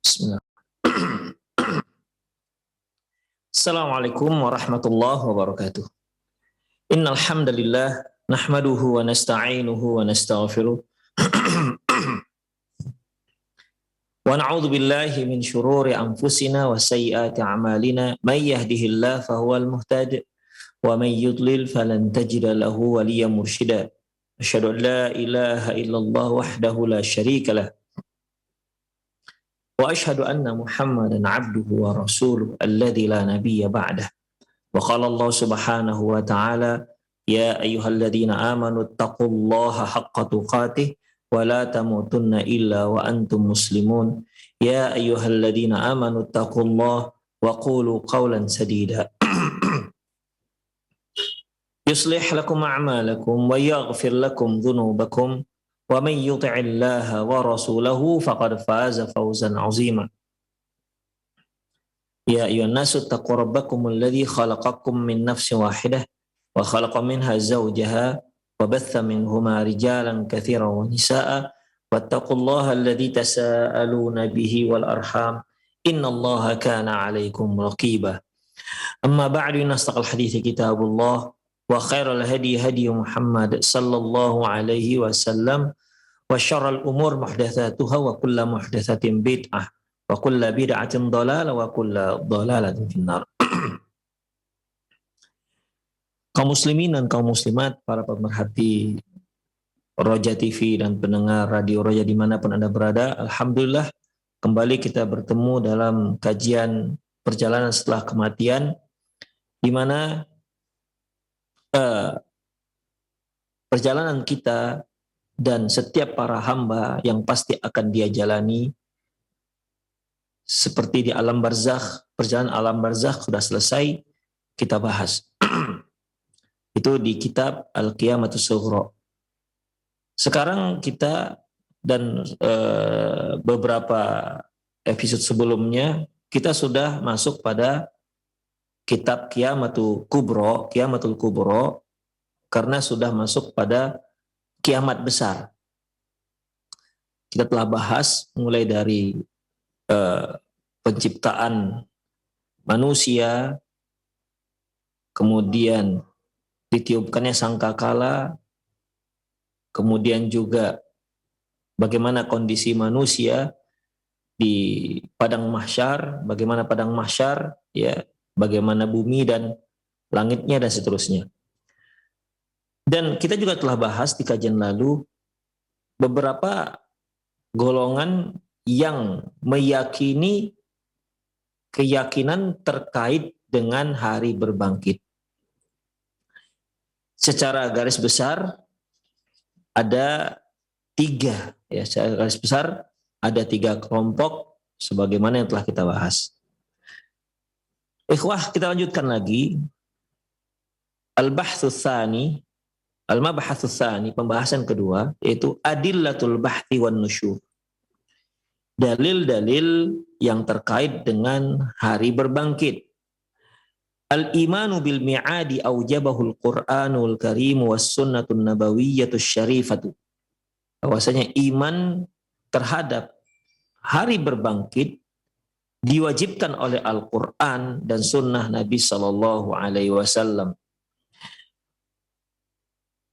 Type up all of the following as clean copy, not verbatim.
Bismillah. Assalamualaikum warahmatullahi wabarakatuh. Innal hamdalillah nahmaduhu wa nasta'inuhu wa nastaghfiruh. Wa na'udzu billahi min syururi anfusina wa sayyiati a'malina. May yahdihillahu fahuwal muhtadi wa may yudlil falan tajida lahu waliyyan mursyida. Asyhadu an la ilaha illallah wahdahu la syarika lah. Wa asyhadu anna Muhammadan abduhu wa rasuluh alladzi la nabiyya ba'dah. Wa qala Allah subhanahu wa ta'ala ya ayyuhalladzina amanu taqullaha haqqa tuqatih wa la tamutunna illa wa antum muslimun. Ya ayyuhalladzina amanu taqullaha wa qulu qawlan sadida. Yuslih lakum a'malakum wa yaghfir lakum dhunubakum. Wa man yuti'illaha wa rasulahu faqad faza fawzan 'azima. Ya ayyuhan nasu taqu rabbakum alladzi khalaqakum min nafsin wahidah wa khalaqa minha zawjaha wa batha minhuma rijalan katsiran wa nisaa'a wattaqullaha alladzi tasaaluna bihi wal arham innallaha kana 'alaikum raqiba. Amma ba'du, asdaqal hadithi kitabullah wa khairal hadi hadi Muhammad sallallahu alaihi wasallam wa syarrul umur muhdatsatuha wa kullu muhdatsatin bid'ah wa kullu bid'atin dhalalah wa kullu dhalalatin finnar. Kaum muslimin dan kaum muslimat, para pemerhati Roja TV dan pendengar Radio Roja dimanapun Anda berada, alhamdulillah kembali kita bertemu dalam kajian perjalanan setelah kematian, di mana perjalanan kita dan setiap para hamba yang pasti akan dia jalani seperti di alam barzakh. Perjalanan alam barzakh sudah selesai kita bahas. Itu di kitab Al-Qiyamatus Sughra. Sekarang kita dan beberapa episode sebelumnya kita sudah masuk pada kitab Qiyamatul Kubra karena sudah masuk pada kiamat besar. Kita telah bahas mulai dari penciptaan manusia, kemudian ditiupkannya sangkakala, kemudian juga bagaimana kondisi manusia di padang mahsyar, bagaimana padang mahsyar, ya, bagaimana bumi dan langitnya dan seterusnya. Dan kita juga telah bahas di kajian lalu beberapa golongan yang meyakini keyakinan terkait dengan hari berbangkit. Secara garis besar ada tiga, ya, secara garis besar ada tiga kelompok sebagaimana yang telah kita bahas. Ikhwah, kita lanjutkan lagi. Al-Bahtsus Tsani, Al-Mabhatsus Tsani, pembahasan kedua, yaitu Adillatul Bahthi wan Nusyur. Dalil-dalil yang terkait dengan hari berbangkit. Al-imanu bil mi'adi aujabahul Qur'anul Karim was sunnatun nabawiyyatus syarifatu. Bahwasanya iman terhadap hari berbangkit diwajibkan oleh Al-Quran dan sunnah Nabi Sallallahu Alaihi Wasallam.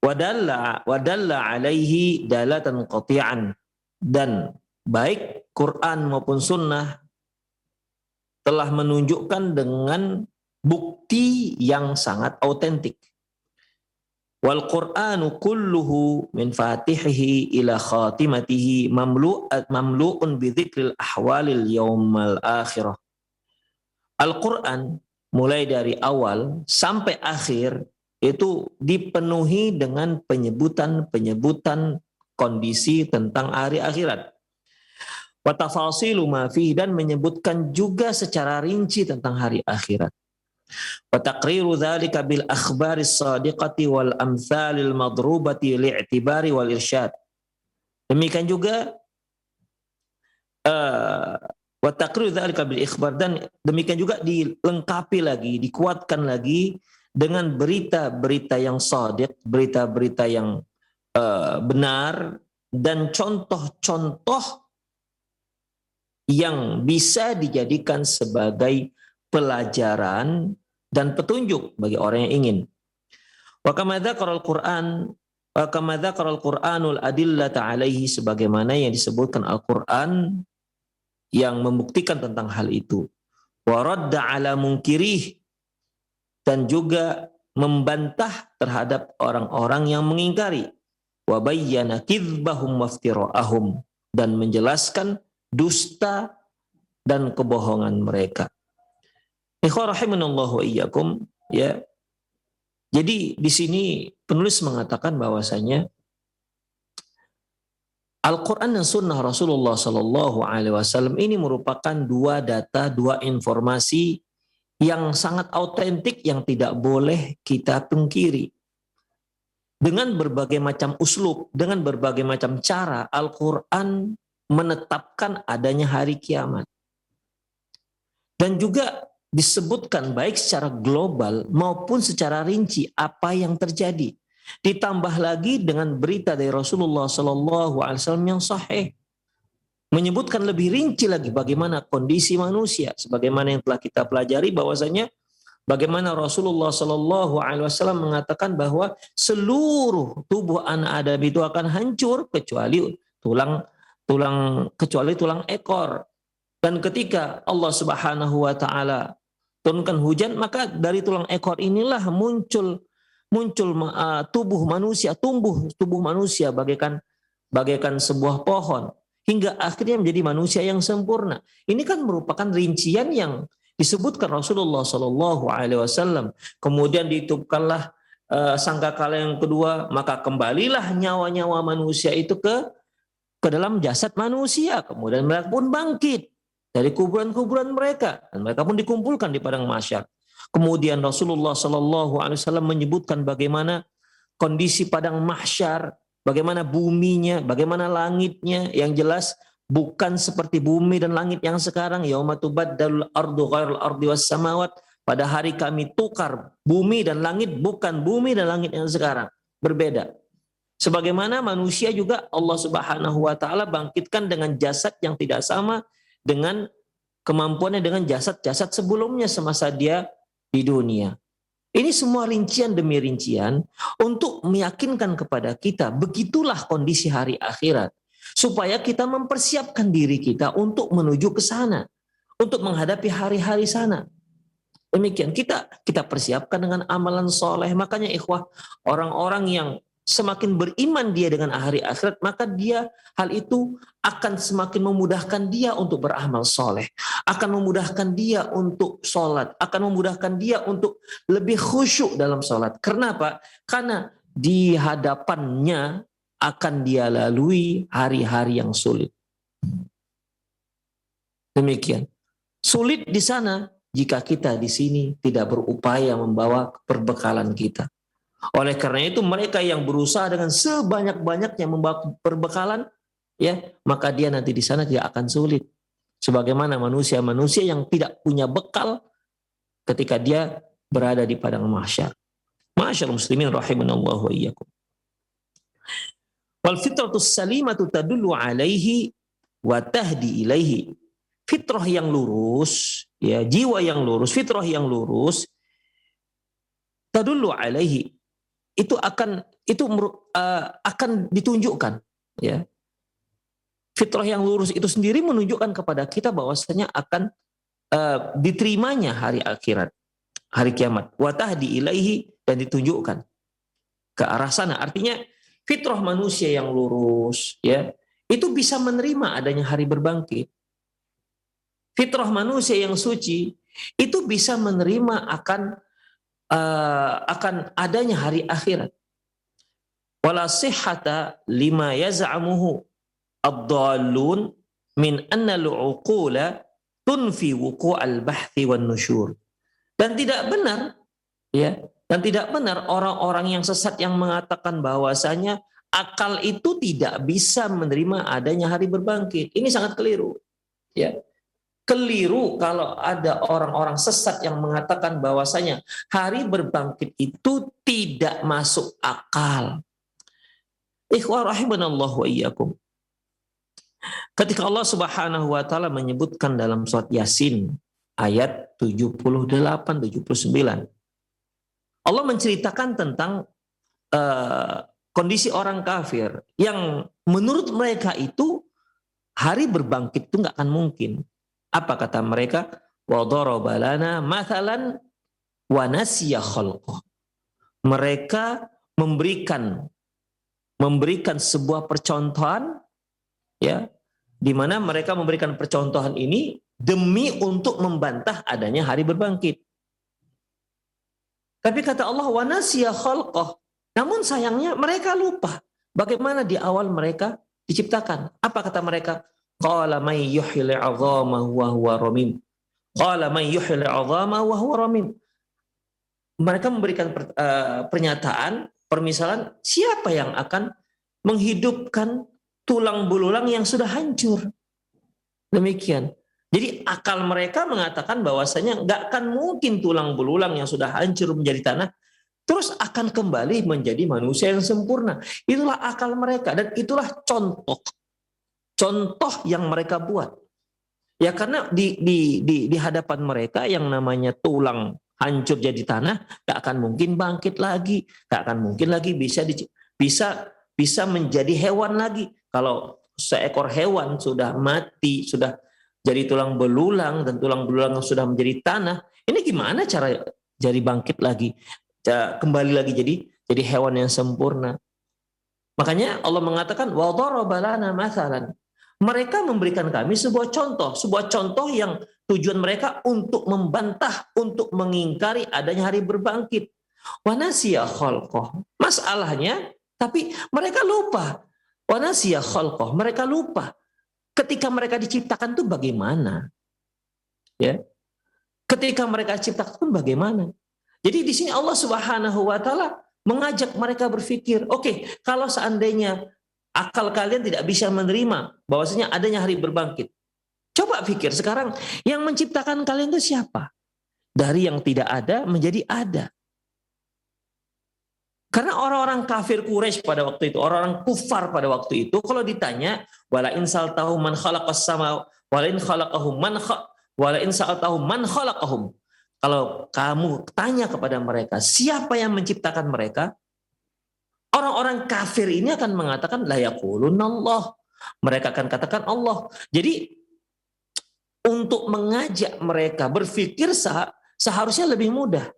Wadalla alaihi dalatan qati'an, dan baik Quran maupun sunnah telah menunjukkan dengan bukti yang sangat autentik. Wal Qur'anu kulluhu min fatihihi ila khatimatihi mamlu'un bi dzikril ahwalil yaumal akhirah. Al-Qur'an mulai dari awal sampai akhir itu dipenuhi dengan penyebutan kondisi tentang hari akhirat. Wa tafasilu ma fihi, dan menyebutkan juga secara rinci tentang hari akhirat. Wa taqriru dzalika bil akhbaris shadiqati wal amsalil madrubati li'tibari wal irsyad. Demikian juga wa taqriru dzalika bil ikhbar, dan demikian juga dilengkapi lagi, dikuatkan lagi dengan berita-berita yang shadiq, berita-berita yang benar, dan contoh-contoh yang bisa dijadikan sebagai pelajaran dan petunjuk bagi orang yang ingin. Wa kama dzakara al-Qur'anul adillata alaihi, sebagaimana yang disebutkan Al-Qur'an yang membuktikan tentang hal itu. Wa radda ala munkirih, dan juga membantah terhadap orang-orang yang mengingkari. Wa bayyana kidbahum waftira'ahum, dan menjelaskan dusta dan kebohongan mereka. Ikhwah rahimanallahu wa iyyakum, ya. Jadi di sini penulis mengatakan bahwasanya Al-Quran dan Sunnah Rasulullah Sallallahu Alaihi Wasallam ini merupakan dua data, dua informasi yang sangat autentik yang tidak boleh kita pungkiri. Dengan berbagai macam uslub, dengan berbagai macam cara, Al-Quran menetapkan adanya hari kiamat. Dan juga disebutkan baik secara global maupun secara rinci apa yang terjadi. Ditambah lagi dengan berita dari Rasulullah SAW yang sahih, menyebutkan lebih rinci lagi bagaimana kondisi manusia, sebagaimana yang telah kita pelajari bahwasanya bagaimana Rasulullah SAW mengatakan bahwa seluruh tubuh anak Adam itu akan hancur kecuali tulang ekor. Dan ketika Allah Subhanahu wa taala turunkan hujan, maka dari tulang ekor inilah muncul tubuh manusia, tubuh manusia bagaikan sebuah pohon hingga akhirnya menjadi manusia yang sempurna. Ini kan merupakan rincian yang disebutkan Rasulullah Shallallahu Alaihi Wasallam. Kemudian ditiupkanlah sangkakala yang kedua, maka kembalilah nyawa-nyawa manusia itu ke dalam jasad manusia. Kemudian mereka pun bangkit dari kuburan-kuburan mereka, dan mereka pun dikumpulkan di padang mahsyar. Kemudian Rasulullah Shallallahu Alaihi Wasallam menyebutkan bagaimana kondisi padang mahsyar, bagaimana buminya, bagaimana langitnya, yang jelas bukan seperti bumi dan langit yang sekarang. Yauma tubaddalul ardu ghairul ardi was samawat. Pada hari kami tukar bumi dan langit, bukan bumi dan langit yang sekarang, berbeda. Sebagaimana manusia juga Allah Subhanahu wa taala bangkitkan dengan jasad yang tidak sama dengan kemampuannya dengan jasad-jasad sebelumnya semasa dia di dunia. Ini semua rincian demi rincian untuk meyakinkan kepada kita begitulah kondisi hari akhirat, supaya kita mempersiapkan diri kita untuk menuju ke sana, untuk menghadapi hari-hari sana. Demikian kita persiapkan dengan amalan soleh. Makanya ikhwah, orang-orang yang semakin beriman dia dengan hari akhirat, maka hal itu akan semakin memudahkan dia untuk beramal soleh, akan memudahkan dia untuk sholat, akan memudahkan dia untuk lebih khusyuk dalam sholat. Kenapa? Karena di hadapannya akan dia lalui hari-hari yang sulit. Demikian. Sulit di sana jika kita di sini tidak berupaya membawa perbekalan kita. Oleh karena itu mereka yang berusaha dengan sebanyak-banyaknya membawa perbekalan, ya, maka dia nanti di sana tidak akan sulit. Sebagaimana manusia-manusia yang tidak punya bekal ketika dia berada di padang mahsyar. Ma'asyarul muslimin rahimanallahu wa iyyakum. Wal fitratus salimatu tadullu alaihi wa tahdi ilaihi. Fitrah yang lurus, ya, jiwa yang lurus, fitrah yang lurus, tadullu alaihi, itu akan ditunjukkan, ya. Fitrah yang lurus itu sendiri menunjukkan kepada kita bahwasanya akan diterimanya hari akhirat, hari kiamat. Wa tahdi ilaihi, dan ditunjukkan ke arah sana. Artinya fitrah manusia yang lurus, ya, itu bisa menerima adanya hari berbangkit. Fitrah manusia yang suci itu bisa menerima akan adanya hari akhirat. Wala sihhata lima yaz'amuhu ad-dallun min anna al-uqula tunfi wuqu'al bahthi wan nusyur. Dan tidak benar, ya, dan tidak benar orang-orang yang sesat yang mengatakan bahwasanya akal itu tidak bisa menerima adanya hari berbangkit. Ini sangat keliru, ya. Keliru kalau ada orang-orang sesat yang mengatakan bahwasanya hari berbangkit itu tidak masuk akal. Ikhwah rahimanallahu wa iyyakum. Ketika Allah Subhanahu wa taala menyebutkan dalam surat Yasin ayat 78-79, Allah menceritakan tentang kondisi orang kafir yang menurut mereka itu hari berbangkit itu nggak akan mungkin. Apa kata mereka? Wa daraba lana mathalan wa nasiya khalqah. Mereka memberikan sebuah percontohan, ya, di mana mereka memberikan percontohan ini demi untuk membantah adanya hari berbangkit. Tapi kata Allah wa nasiya khalqah. Namun sayangnya mereka lupa bagaimana di awal mereka diciptakan. Apa kata mereka? Qala may yuhyil 'idhama wa huwa ramim. Qala may yuhyil 'idhama wa huwa ramim. Mereka memberikan pernyataan, permisalan, siapa yang akan menghidupkan tulang belulang yang sudah hancur. Demikian. Jadi akal mereka mengatakan bahwasanya nggak akan mungkin tulang belulang yang sudah hancur menjadi tanah terus akan kembali menjadi manusia yang sempurna. Itulah akal mereka dan itulah contoh yang mereka buat. Ya karena di hadapan mereka yang namanya tulang hancur jadi tanah gak akan mungkin bangkit lagi, gak akan mungkin lagi bisa menjadi hewan lagi. Kalau seekor hewan sudah mati, sudah jadi tulang belulang dan tulang belulang sudah menjadi tanah, ini gimana cara jadi bangkit lagi? Kembali lagi jadi hewan yang sempurna. Makanya Allah mengatakan wa daraba lana mathalan. Mereka memberikan kami sebuah contoh yang tujuan mereka untuk membantah, untuk mengingkari adanya hari berbangkit. Wa nasiya khalqah. Masalahnya tapi mereka lupa. Wa nasiya khalqah. Mereka lupa ketika mereka diciptakan itu bagaimana? Ya. Ketika mereka diciptakan itu bagaimana? Jadi di sini Allah Subhanahu wa taala mengajak mereka berpikir, oke, kalau seandainya akal kalian tidak bisa menerima bahwasanya adanya hari berbangkit. Coba pikir sekarang yang menciptakan kalian itu siapa? Dari yang tidak ada menjadi ada. Karena orang-orang kafir Quraisy pada waktu itu, orang-orang kufar pada waktu itu kalau ditanya wala in saltahu man khalaqas sama wala in khalaqahum wala in saltahu man khalaqahum. Kalau kamu tanya kepada mereka, siapa yang menciptakan mereka? Orang-orang kafir ini akan mengatakan, la yaqulunallah. Mereka akan katakan Allah. Jadi, untuk mengajak mereka berpikir seharusnya lebih mudah.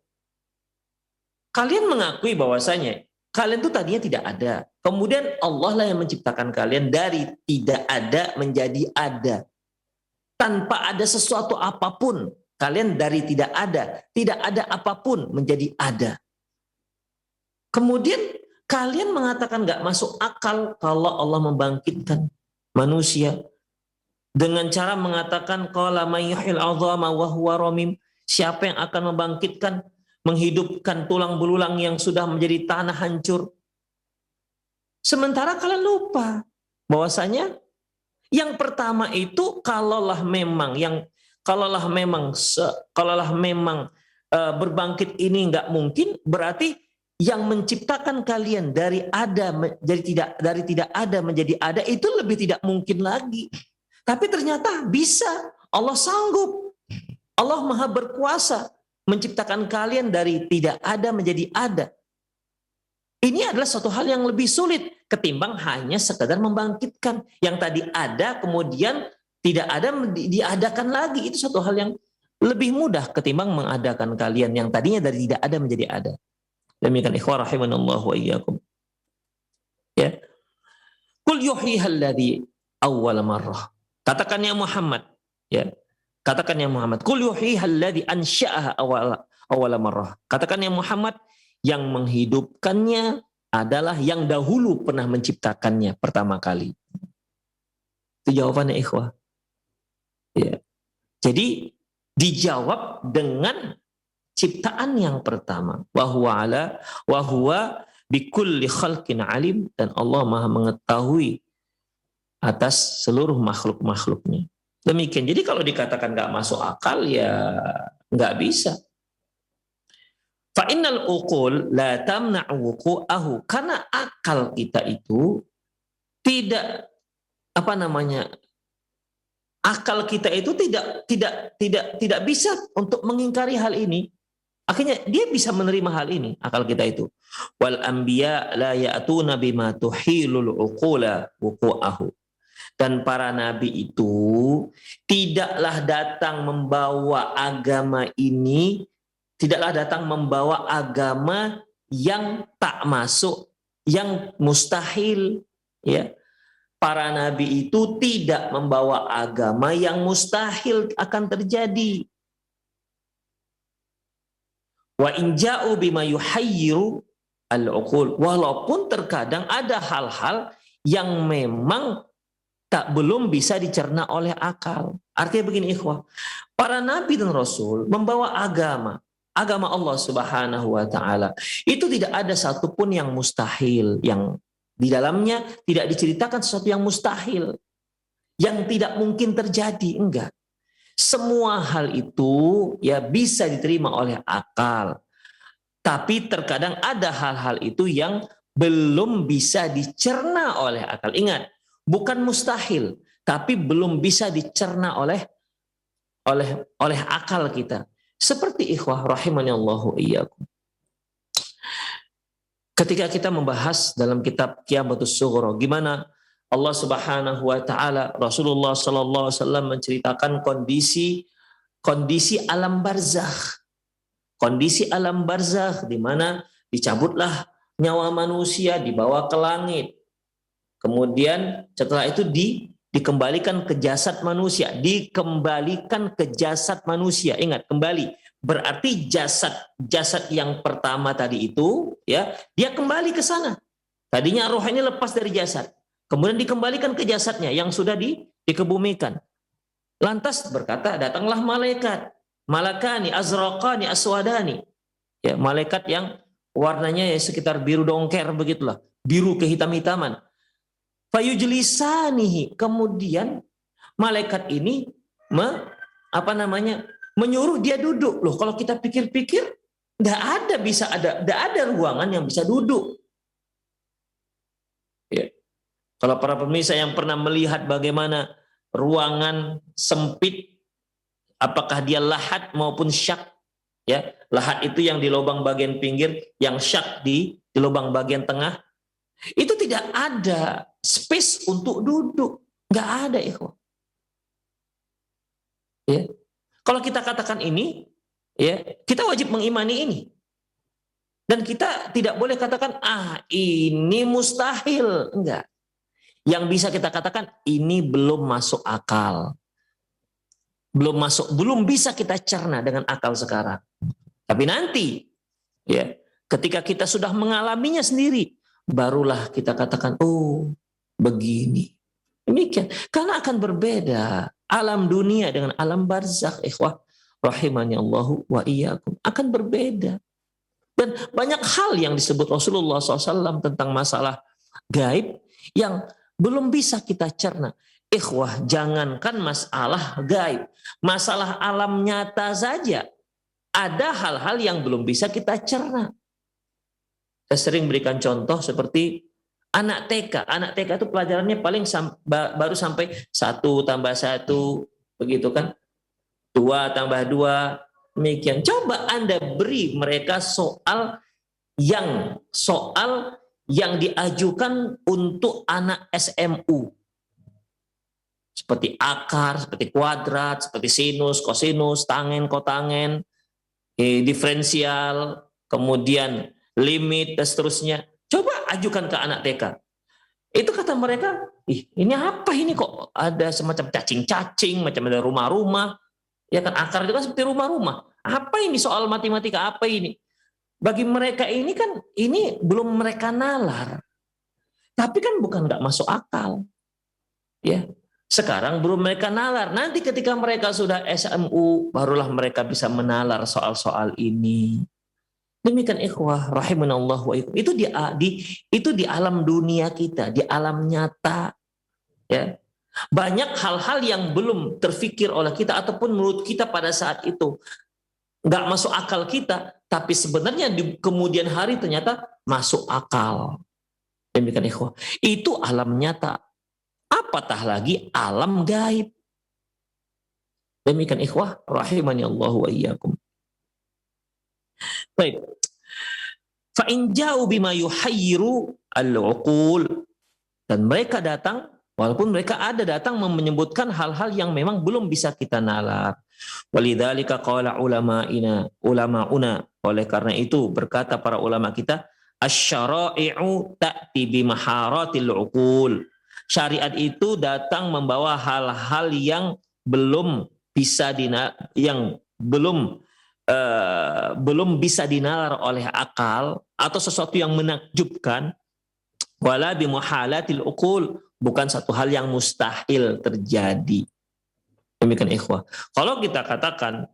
Kalian mengakui bahwasanya kalian itu tadinya tidak ada. Kemudian Allah lah yang menciptakan kalian dari tidak ada menjadi ada. Tanpa ada sesuatu apapun. Kalian dari tidak ada apapun menjadi ada. Kemudian kalian mengatakan nggak masuk akal kalau Allah membangkitkan manusia dengan cara mengatakan qala may yuhyil 'idhama wa huwa ramim. Siapa yang akan membangkitkan, menghidupkan tulang belulang yang sudah menjadi tanah hancur? Sementara kalian lupa bahwasanya yang pertama itu kalaulah memang berbangkit ini nggak mungkin, berarti yang menciptakan kalian dari tidak ada menjadi ada itu lebih tidak mungkin lagi. Tapi ternyata bisa, Allah sanggup, Allah maha berkuasa menciptakan kalian dari tidak ada menjadi ada. Ini adalah suatu hal yang lebih sulit ketimbang hanya sekedar membangkitkan yang tadi ada kemudian tidak ada diadakan lagi. Itu suatu hal yang lebih mudah ketimbang mengadakan kalian yang tadinya dari tidak ada menjadi ada. Demikian ikhwah rahimanallahu wa iyyakum. Ya. Qul yuhyihal ladzi awwal marrah. Katakan ya Muhammad, ya. Katakan ya Muhammad, qul yuhyihal ladzi ansha'aha awwal marrah. Katakan ya Muhammad, yang menghidupkannya adalah yang dahulu pernah menciptakannya pertama kali. Itu jawabannya ikhwah. Ya. Jadi dijawab dengan ciptaan yang pertama. Wa huwa bikulli khalqin alim, dan Allah Maha mengetahui atas seluruh makhluk-makhluknya. Demikian. Jadi kalau dikatakan nggak masuk akal ya nggak bisa. Fa innal uqul la tamna'u wuqu'ahu, karena akal kita itu tidak apa namanya, akal kita itu tidak bisa untuk mengingkari hal ini. Akhirnya dia bisa menerima hal ini, akal kita itu. Wal anbiya la ya'tuna bima tuhilul uqula wuqu'ahu. Dan para nabi itu tidaklah datang membawa agama ini, tidaklah datang membawa agama yang tak masuk, yang mustahil, ya. Para nabi itu tidak membawa agama yang mustahil akan terjadi. Wa in ja'u bima yuhayyiru al-uqul. Walaupun terkadang ada hal-hal yang memang belum bisa dicerna oleh akal. Artinya begini ikhwah, para nabi dan rasul membawa agama Allah Subhanahu wa taala. Itu tidak ada satupun yang mustahil, yang di dalamnya tidak diceritakan sesuatu yang mustahil, yang tidak mungkin terjadi, enggak. Semua hal itu ya bisa diterima oleh akal. Tapi terkadang ada hal-hal itu yang belum bisa dicerna oleh akal. Ingat, bukan mustahil, tapi belum bisa dicerna oleh akal kita. Seperti ikhwah rahimani Allahu iyyakum. Ketika kita membahas dalam kitab Qiyamatuz Sughra, gimana Allah Subhanahu wa taala, Rasulullah sallallahu alaihi wasallam menceritakan kondisi alam barzakh. Kondisi alam barzakh di mana dicabutlah nyawa manusia, dibawa ke langit. Kemudian setelah itu dikembalikan ke jasad manusia, Ingat, kembali. Berarti jasad yang pertama tadi itu, ya, dia kembali ke sana. Tadinya roh ini lepas dari jasad. Kemudian dikembalikan ke jasadnya yang sudah dikebumikan. Lantas berkata, datanglah malaikat. Malakani, azraqani, aswadani. Ya, malaikat yang warnanya ya sekitar biru dongker begitulah. Biru kehitam-hitaman. Fayujlisanihi. Kemudian malaikat ini menyuruh dia duduk. Loh, kalau kita pikir-pikir, enggak ada ruangan yang bisa duduk. Ya. Kalau para pemirsa yang pernah melihat bagaimana ruangan sempit, apakah dia lahat maupun syak, ya, lahat itu yang di lubang bagian pinggir, yang syak di lubang bagian tengah, itu tidak ada space untuk duduk, nggak ada, ikhwan. Ya. Kalau kita katakan ini, ya, kita wajib mengimani ini. Dan kita tidak boleh katakan, ini mustahil. Enggak. Yang bisa kita katakan, ini belum masuk akal. Belum bisa kita cerna dengan akal sekarang. Tapi nanti, ya, ketika kita sudah mengalaminya sendiri, barulah kita katakan, oh, begini. Demikian. Karena akan berbeda. Alam dunia dengan alam barzakh, ikhwah rahimani Allahu wa iyyakum, akan berbeda. Dan banyak hal yang disebut Rasulullah SAW tentang masalah gaib yang belum bisa kita cerna. Ikhwah, jangankan masalah gaib, masalah alam nyata saja ada hal-hal yang belum bisa kita cerna. Saya sering berikan contoh seperti anak TK. Anak TK itu pelajarannya paling baru sampai 1 tambah 1, begitu kan? 2 tambah 2, demikian. Coba Anda beri mereka soal yang diajukan untuk anak SMU. Seperti akar, seperti kuadrat, seperti sinus, kosinus, tangen, kotangen, diferensial, kemudian limit, dan seterusnya. Coba ajukan ke anak TK. Itu kata mereka, ini apa ini, kok ada semacam cacing-cacing, macam ada rumah-rumah. Ya kan, akar itu kan seperti rumah-rumah. Apa ini soal matematika, apa ini? Bagi mereka ini kan, ini belum mereka nalar. Tapi kan bukan nggak masuk akal. Ya, sekarang belum mereka nalar. Nanti ketika mereka sudah SMU, barulah mereka bisa menalar soal-soal ini. Demikian ikhwah rahimanallah wa iyyakum. Itu di alam dunia kita, di alam nyata. Ya. Banyak hal-hal yang belum terfikir oleh kita ataupun menurut kita pada saat itu nggak masuk akal kita, tapi sebenarnya di kemudian hari ternyata masuk akal. Demikian ikhwah. Itu alam nyata. apatah lagi alam gaib. Demikian ikhwah rahimani Allah wa iyyakum. Baik. Fa in ja'u bima yuhayyiru al-uqul, dan mereka datang, walaupun mereka datang menyebutkan hal-hal yang memang belum bisa kita nalar. Walidzalika qala ulama'una, oleh karena itu berkata para ulama kita, asy-syara'i'u ta'ti bi maharatil uqul. Syariat itu datang membawa hal-hal yang belum bisa belum bisa dinalar oleh akal, atau sesuatu yang menakjubkan. Wala bi muhalatil uqul, bukan satu hal yang mustahil terjadi. Demikian ikhwah. Kalau kita katakan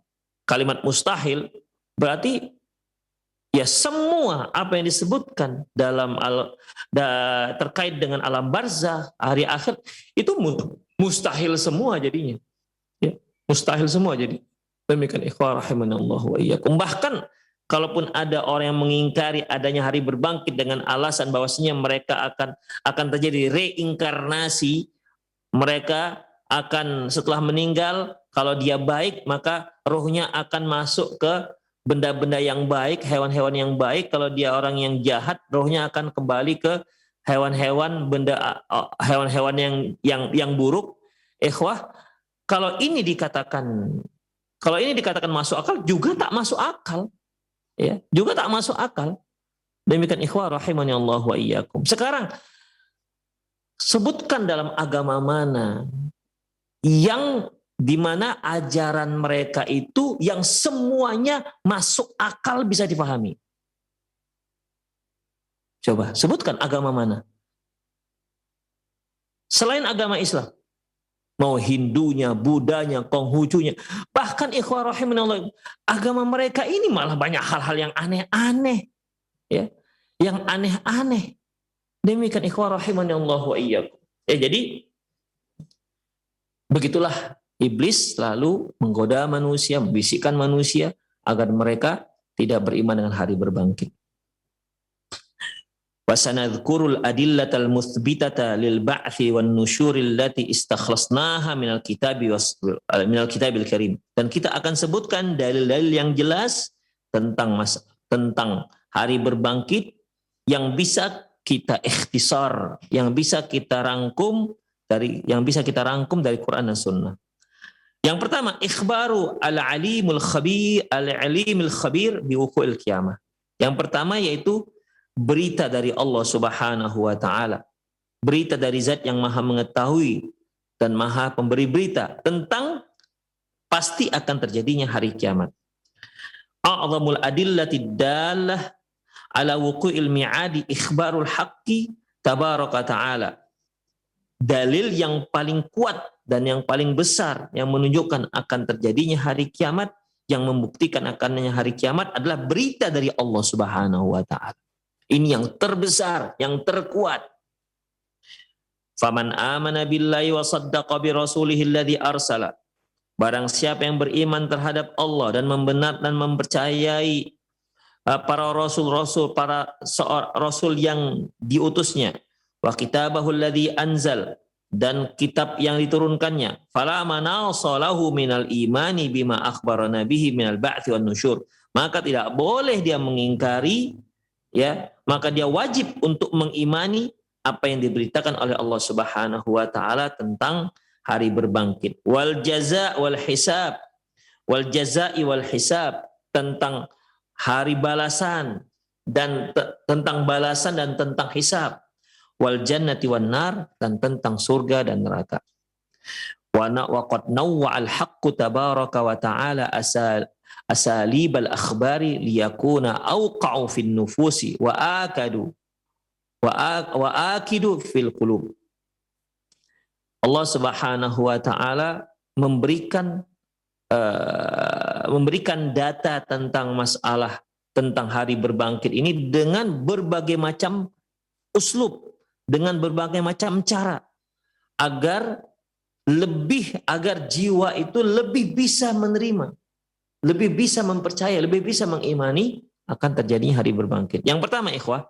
kalimat mustahil, berarti ya semua apa yang disebutkan dalam terkait dengan alam barzakh, hari akhir, itu mustahil semua jadinya. Ya, mustahil semua jadi. Demikian ikhwah rahimanallahu wa iyyakum. Bahkan kalaupun ada orang yang mengingkari adanya hari berbangkit dengan alasan bahwasanya mereka akan terjadi reinkarnasi, mereka akan setelah meninggal, kalau dia baik maka rohnya akan masuk ke benda-benda yang baik, hewan-hewan yang baik. Kalau dia orang yang jahat, rohnya akan kembali ke hewan-hewan yang buruk. Ikhwah, kalau ini dikatakan masuk akal, juga tak masuk akal. Ya, juga tak masuk akal. Demikian ikhwah rahimani Allah wa iyyakum. Sekarang sebutkan dalam agama mana yang dimana ajaran mereka itu yang semuanya masuk akal, bisa dipahami. Coba sebutkan agama mana selain agama Islam. Mau Hindunya, Budanya, Konghucunya, bahkan ikhwah rahimanallah, agama mereka ini malah banyak hal-hal yang aneh-aneh, ya, yang aneh-aneh. Demikian ikhwah rahimanallah wa iyyakum. Jadi begitulah iblis selalu menggoda manusia, membisikkan manusia agar mereka tidak beriman dengan hari berbangkit. Wasanadhkurul adillatal muthbitata lil ba'thi wan nusyuril lati istakhlasnaha minal kitabil karim. Dan kita akan sebutkan dalil-dalil yang jelas tentang hari berbangkit yang bisa kita ikhtisar, yang bisa kita rangkum dari Quran dan Sunnah. Yang pertama, ikhbaru al-alimul khabir bi wuqu'il qiyamah. Yang pertama yaitu berita dari Allah Subhanahu wa taala. Berita dari zat yang Maha mengetahui dan Maha pemberi berita tentang pasti akan terjadinya hari kiamat. A'zamul adillati dallah ala wuqu'il mi'adi ikhbarul haqqi tabaraka ta'ala. Dalil yang paling kuat dan yang paling besar yang menunjukkan akan terjadinya hari kiamat, yang membuktikan akannya hari kiamat adalah berita dari Allah Subhanahu wa taala. Ini yang terbesar, yang terkuat. Faman amana billahi wa saddaqa bi rasulihi alladhi arsala. Barang siapa yang beriman terhadap Allah dan mempercayai para rasul-rasul, para rasul yang diutusnya, wa kitabahu alladhi anzal, dan kitab yang diturunkannya, fala manasalahu minal imani bima akhbarana bihi minal ba'thi wan nusyur, maka tidak boleh dia mengingkari, ya, maka dia wajib untuk mengimani apa yang diberitakan oleh Allah Subhanahu wa taala tentang hari berbangkit. Wal jaza wal hisab, wal jazai wal hisab, tentang hari balasan dan tentang balasan dan tentang hisab. Wal jannati wan nar, dan tentang surga dan neraka. Wa qad nawwa al haqqu tabaraka wa ta'ala asalib al akhbari liyakuna awqa'u fin nufusi wa akidu fil qulub. Allah Subhanahu wa taala memberikan data tentang masalah tentang hari berbangkit ini dengan berbagai macam uslub, dengan berbagai macam cara, agar jiwa itu lebih bisa menerima, lebih bisa mempercaya, lebih bisa mengimani akan terjadinya hari berbangkit. Yang pertama, ikhwah,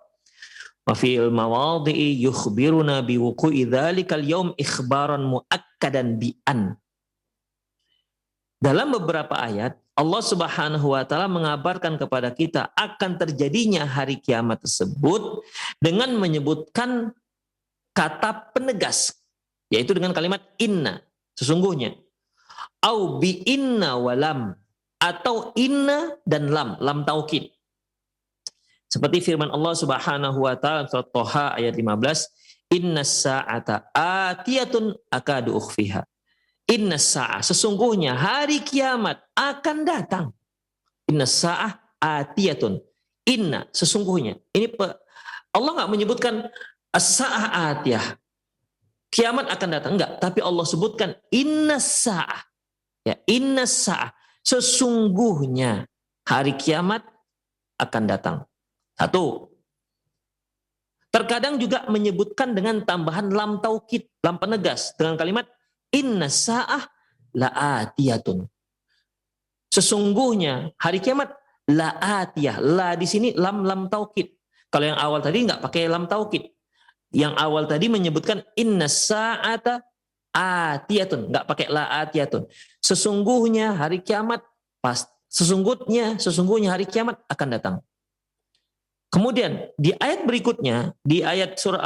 Wa fil mawadhi'i yukhbiruna biwuqu'i dzalikal yaum ikhbaran muakkadan bi an. Dalam beberapa ayat Allah Subhanahu wa taala mengabarkan kepada kita akan terjadinya hari kiamat tersebut dengan menyebutkan kata penegas, yaitu dengan kalimat inna, sesungguhnya, au bi inna walam, atau inna dan lam taukid. Seperti firman Allah Subhanahu wa taala surat Thaha ayat 15, innas sa'ata atiyatun akadu ukhfiha. Innas sa'ah, sesungguhnya hari kiamat akan datang. Innas sa'ah atiyatun. Inna, sesungguhnya. Ini Allah nggak menyebutkan as-sa'ah atiyah. Kiamat akan datang, enggak, tapi Allah sebutkan innas sa'ah. Ya, innas sa'ah, sesungguhnya hari kiamat akan datang. Satu. Terkadang juga menyebutkan dengan tambahan lam taukid, lam penegas, dengan kalimat inna sa'ah la'atiyatun. Sesungguhnya hari kiamat la'atiyah. La di sini lam taukid. Kalau yang awal tadi nggak pakai lam taukid. Yang awal tadi menyebutkan inna sa'ata atiyatun, nggak pakai la'atiyatun. Sesungguhnya hari kiamat sesungguhnya hari kiamat akan datang. Kemudian di ayat berikutnya, di ayat surah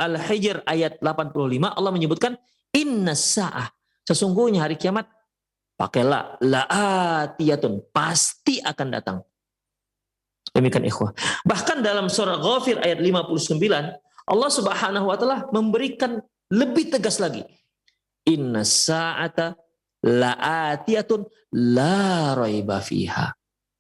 Al-Hijr ayat 85, Allah menyebutkan inna sa'ah, sesungguhnya hari kiamat, pakai la'atiyatun, pasti akan datang. Demikian ikhwah. Bahkan dalam surah Ghafir ayat 59, Allah Subhanahu wa taala memberikan lebih tegas lagi. Inna sa'ata la'atiyatun la raiba fiha.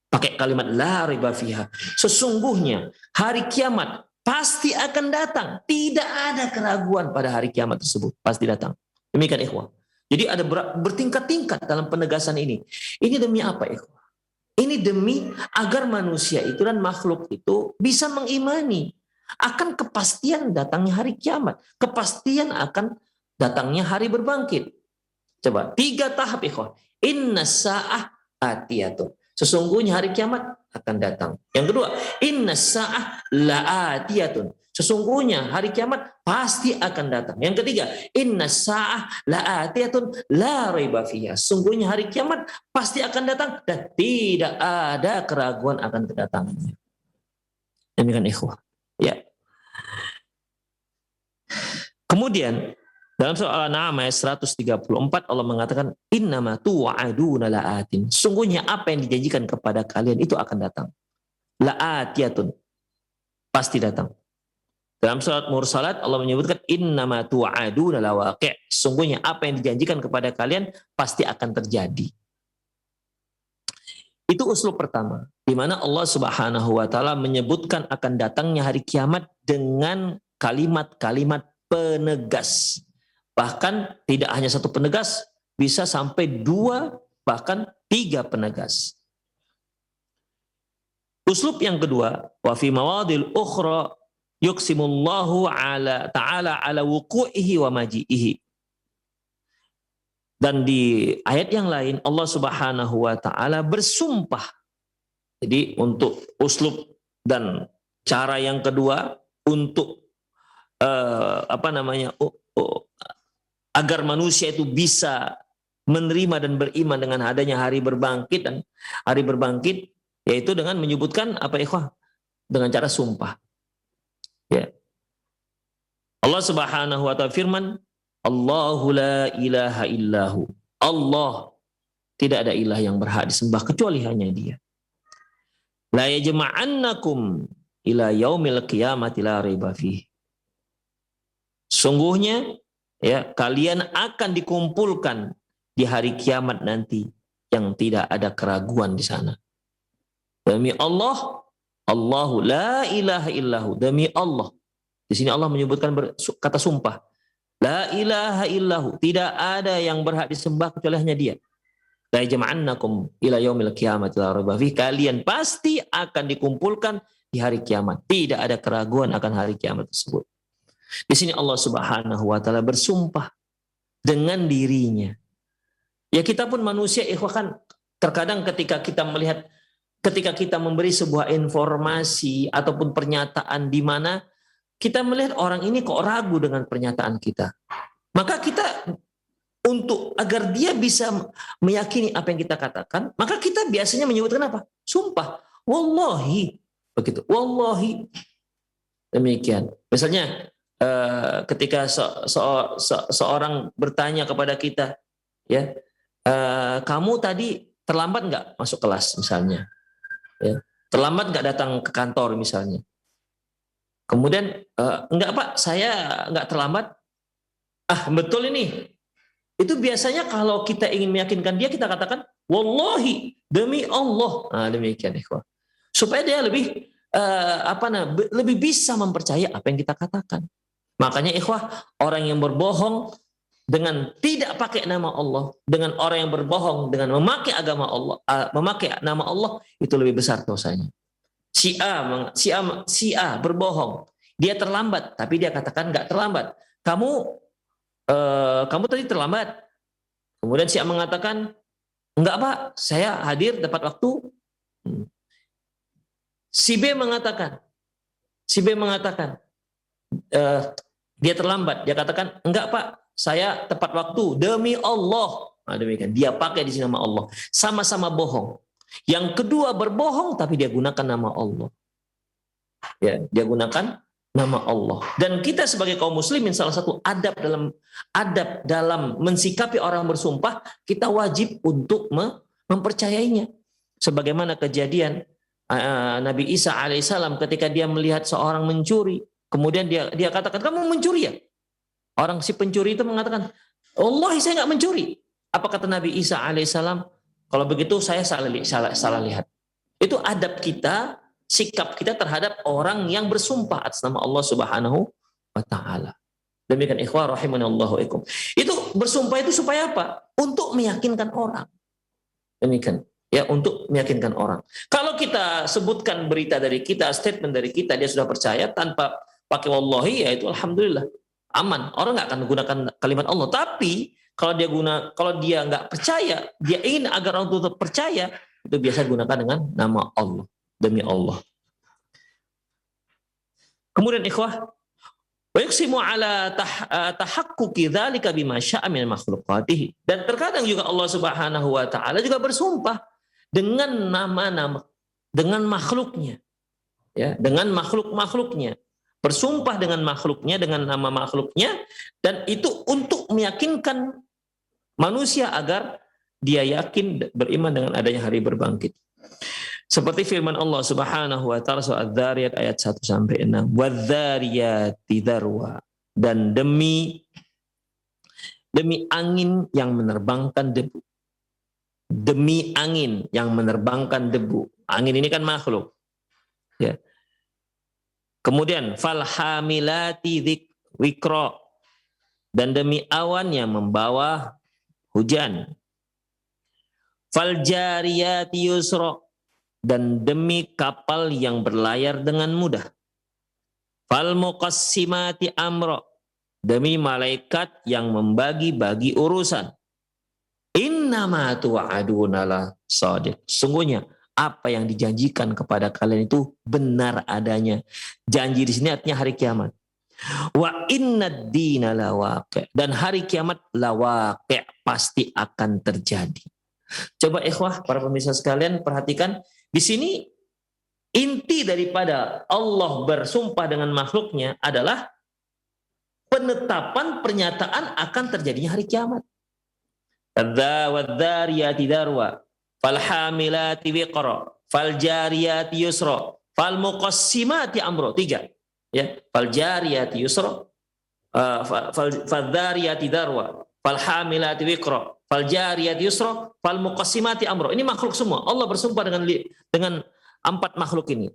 Pakai kalimat la raiba fiha. Sesungguhnya hari kiamat pasti akan datang. Tidak ada keraguan pada hari kiamat tersebut. Pasti datang. Demikian ikhwah. Jadi ada bertingkat-tingkat dalam penegasan ini. Ini demi apa ikhwah? Ini demi agar manusia itu dan makhluk itu bisa mengimani akan kepastian datangnya hari kiamat. Kepastian akan datangnya hari berbangkit. Coba, 3 tahap ikhwah. Inna sa'ah atiyatun. Sesungguhnya hari kiamat akan datang. Yang kedua, inna sa'ah la'atiyatun. Sesungguhnya hari kiamat pasti akan datang. Yang ketiga, inna sa'ah la'atiyatun la raiba fiha. Sesungguhnya hari kiamat pasti akan datang dan tidak ada keraguan akan kedatangannya. Demikian ikhwah. Ya. Kemudian dalam surah Al-An'am ayat 134 Allah mengatakan innama tu'aduna la'atin. Sungguhnya apa yang dijanjikan kepada kalian itu akan datang. La'atiyatun. Pasti datang. Dalam surat Mursalat Allah menyebutkan innama tu'aduna lawaqi'. Sungguhnya apa yang dijanjikan kepada kalian pasti akan terjadi. Itu uslub pertama, di mana Allah Subhanahu wa taala menyebutkan akan datangnya hari kiamat dengan kalimat-kalimat penegas. Bahkan tidak hanya satu penegas, bisa sampai 2 bahkan 3 penegas. Uslub yang kedua, wa fi mawadil ukhra yuqsimullahu ta'ala ala wuqu'ihi wa maji'ihi. Dan di ayat yang lain Allah Subhanahu wa taala bersumpah. Jadi untuk uslub dan cara yang kedua untuk agar manusia itu bisa menerima dan beriman dengan adanya hari berbangkit, dan hari berbangkit yaitu dengan menyebutkan apa ikhwah? Dengan cara sumpah. Ya. Allah Subhanahu wa taala firman, Allahu la ilaha illahu. Allah, tidak ada ilah yang berhak disembah kecuali hanya Dia. La yajma'annakum ila yaumil qiyamati la raiba fihi. Sungguhnya ya, kalian akan dikumpulkan di hari kiamat nanti yang tidak ada keraguan di sana. Demi Allah, Allahu la ilaha illahu. Demi Allah. Di sini Allah menyebutkan kata sumpah. La ilaha illahu. Tidak ada yang berhak disembah kecuali hanya Dia. La jama'annakum ila yaumil qiyamati la raiba fihi. Kalian pasti akan dikumpulkan di hari kiamat. Tidak ada keraguan akan hari kiamat tersebut. Di sini Allah Subhanahu wa taala bersumpah dengan dirinya. Ya kita pun manusia ikhwah kan terkadang ketika kita melihat ketika kita memberi sebuah informasi ataupun pernyataan di mana kita melihat orang ini kok ragu dengan pernyataan kita, maka kita untuk agar dia bisa meyakini apa yang kita katakan, maka kita biasanya menyebutkan apa? Sumpah, wallahi, begitu, wallahi, demikian. Misalnya ketika seorang bertanya kepada kita, ya, kamu tadi terlambat nggak masuk kelas misalnya, ya, terlambat nggak datang ke kantor misalnya. Kemudian enggak Pak, saya nggak terlambat. Ah betul ini. Itu biasanya kalau kita ingin meyakinkan dia, kita katakan wallahi, demi Allah. Nah, demikian ikhwah. Supaya dia lebih lebih bisa mempercaya apa yang kita katakan. Makanya ikhwah, orang yang berbohong dengan tidak pakai nama Allah, dengan orang yang berbohong dengan memakai agama Allah, memakai nama Allah, itu lebih besar dosanya. Si A berbohong, dia terlambat, tapi dia katakan nggak terlambat. Kamu tadi terlambat. Kemudian si A mengatakan, enggak Pak, saya hadir tepat waktu. Si B mengatakan, dia terlambat. Dia katakan, enggak Pak, saya tepat waktu demi Allah. Nah, demikian. Dia pakai di sini nama Allah. Sama-sama bohong. Yang kedua berbohong, tapi dia gunakan nama Allah. Ya, dia gunakan nama Allah. Dan kita sebagai kaum muslimin, salah satu adab dalam mensikapi orang bersumpah, kita wajib untuk mempercayainya. Sebagaimana kejadian Nabi Isa alaihissalam ketika dia melihat seorang mencuri, kemudian dia katakan, kamu mencuri ya? Orang si pencuri itu mengatakan, wallahi saya nggak mencuri. Apa kata Nabi Isa alaihissalam? Kalau begitu saya salah lihat. Itu adab kita, sikap kita terhadap orang yang bersumpah atas nama Allah Subhanahu wa taala. Demikian ikhwah rahimanallahu ikum. Itu bersumpah itu supaya apa? Untuk meyakinkan orang. Demikian. Ya, untuk meyakinkan orang. Kalau kita sebutkan berita dari kita, statement dari kita, dia sudah percaya tanpa pakai wallahi, ya itu alhamdulillah aman. Orang nggak akan menggunakan kalimat Allah. Tapi kalau dia nggak percaya, dia ingin agar orang tetap percaya, itu biasa gunakan dengan nama Allah, demi Allah. Kemudian ikhwah, wa yuqsimu ala tahaqquqi dzalika bima syaa min makhluqatihi. Dan terkadang juga Allah Subhanahu wa taala juga bersumpah dengan nama-nama, dengan makhluknya. Ya, dengan makhluk-makhluknya. Bersumpah dengan makhluknya, dengan nama makhluknya, dan itu untuk meyakinkan manusia agar dia yakin beriman dengan adanya hari berbangkit. Seperti firman Allah Subhanahu wa taala surah Adz-Dzariyat ayat 1 sampai 6, "Wadz-dzariyati dzarwa." Dan demi angin yang menerbangkan debu. Demi angin yang menerbangkan debu. Angin ini kan makhluk. Ya. Kemudian falhamilati wikra, dan demi awan yang membawa hujan. Faljariyati yusra, dan demi kapal yang berlayar dengan mudah. Falmuqassimati amra, demi malaikat yang membagi-bagi urusan. Innama tu'aduna la shadiq. Sungguhnya apa yang dijanjikan kepada kalian itu benar adanya. Janji di sini artinya hari kiamat. Wa innad dina lawaqi', dan hari kiamat lawaqi', pasti akan terjadi. Coba ikhwah, para pemirsa sekalian, perhatikan di sini inti daripada Allah bersumpah dengan makhluknya adalah penetapan pernyataan akan terjadinya hari kiamat. Wadz-dzariyati dzarwa, falhamilati wiqra, faljariyati yusra, falmuqassimati amra. 3. Ya, faljariyati yusra, faldzariyati dzarwa, falhamilati wiqra, faljariyati yusra, falmuqassimati amra. Ini makhluk semua. Allah bersumpah dengan 4 makhluk ini.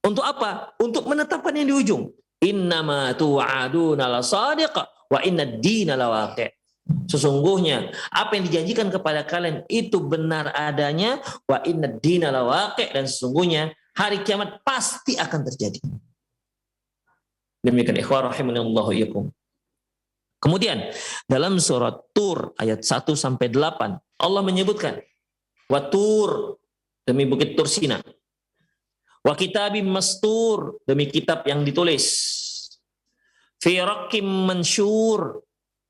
Untuk apa? Untuk menetapkan yang di ujung. Innama tu'aduna lasadiq wa innad dina lawaqi'. Sesungguhnya apa yang dijanjikan kepada kalian itu benar adanya, wa innad dina lawaqi', dan sesungguhnya hari kiamat pasti akan terjadi. Demikian ikhwah rahimanallahu iyyakum. Kemudian dalam surat Tur ayat 1 sampai 8 Allah menyebutkan wa Tur, demi bukit Tursina. Wa kitabim mastur, demi kitab yang ditulis. Fi raqqim mansyur,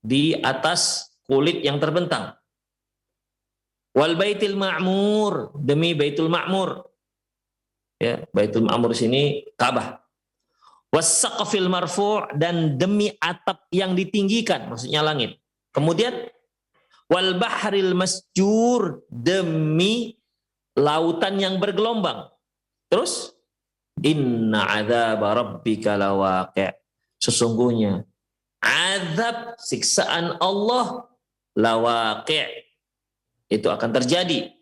di atas kulit yang terbentang. Wal baitil ma'mur, demi Baitul Ma'mur. Ya, Baitul Ma'mur sini Ka'bah. Was saqfil marfu', dan demi atap yang ditinggikan, maksudnya langit. Kemudian wal bahril masjur, demi lautan yang bergelombang. Terus inna adzaba rabbika lawaqi', sesungguhnya azab siksaan Allah lawaqi', itu akan terjadi.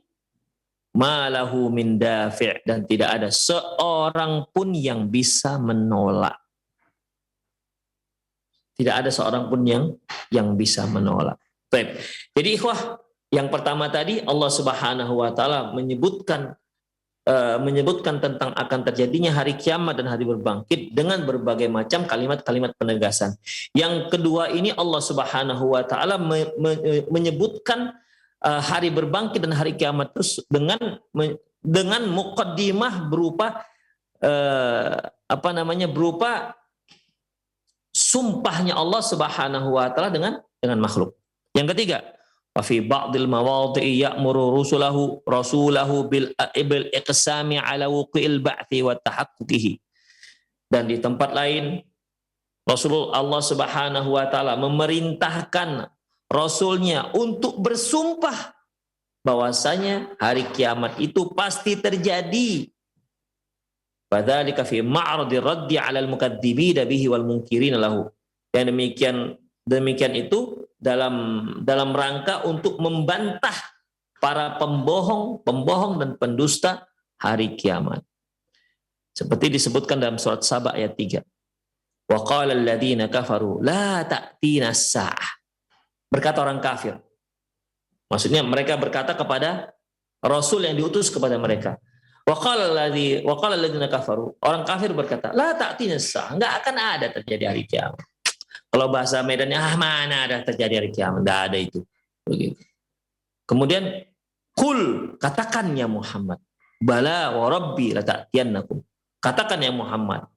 Malahu min dafi', dan tidak ada seorang pun yang bisa menolak. Tidak ada seorang pun yang bisa menolak. Baik. Jadi ikhwah, yang pertama tadi Allah Subhanahu wa taala menyebutkan tentang akan terjadinya hari kiamat dan hari berbangkit dengan berbagai macam kalimat-kalimat penegasan. Yang kedua ini Allah Subhanahu wa taala menyebutkan hari berbangkit dan hari kiamat terus dengan muqaddimah berupa berupa sumpahnya Allah Subhanahu wa taala dengan makhluk. Yang ketiga, wa fi ba'dil mawadhi'i ya'muru rasulahu bil iqsami ala wuqi'il ba'thi wa tahaqquqihi. Dan di tempat lain Rasulullah Allah Subhanahu wa taala memerintahkan Rasulnya untuk bersumpah bahwasanya hari kiamat itu pasti terjadi. Fadzalika fi ma'radi raddi 'alal mukadzibina bihi wal munkirina lahu. Yang demikian itu dalam rangka untuk membantah para pembohong dan pendusta hari kiamat. Seperti disebutkan dalam surat Saba ayat 3. Wa qala alladziina kafaru la ta'tina as-saa'ah. Berkata orang kafir. Maksudnya mereka berkata kepada Rasul yang diutus kepada mereka. Wa qala alladziina kafaru. Orang kafir berkata, la ta'tina as-saa'ah, enggak akan ada terjadi hari kiamat. Kalau bahasa Medannya, mana ada terjadi hari kiamat, enggak ada itu. Begitu. Kemudian qul, katakan ya Muhammad, bala wa rabbi la ta'tiyannakum. Katakan ya Muhammad,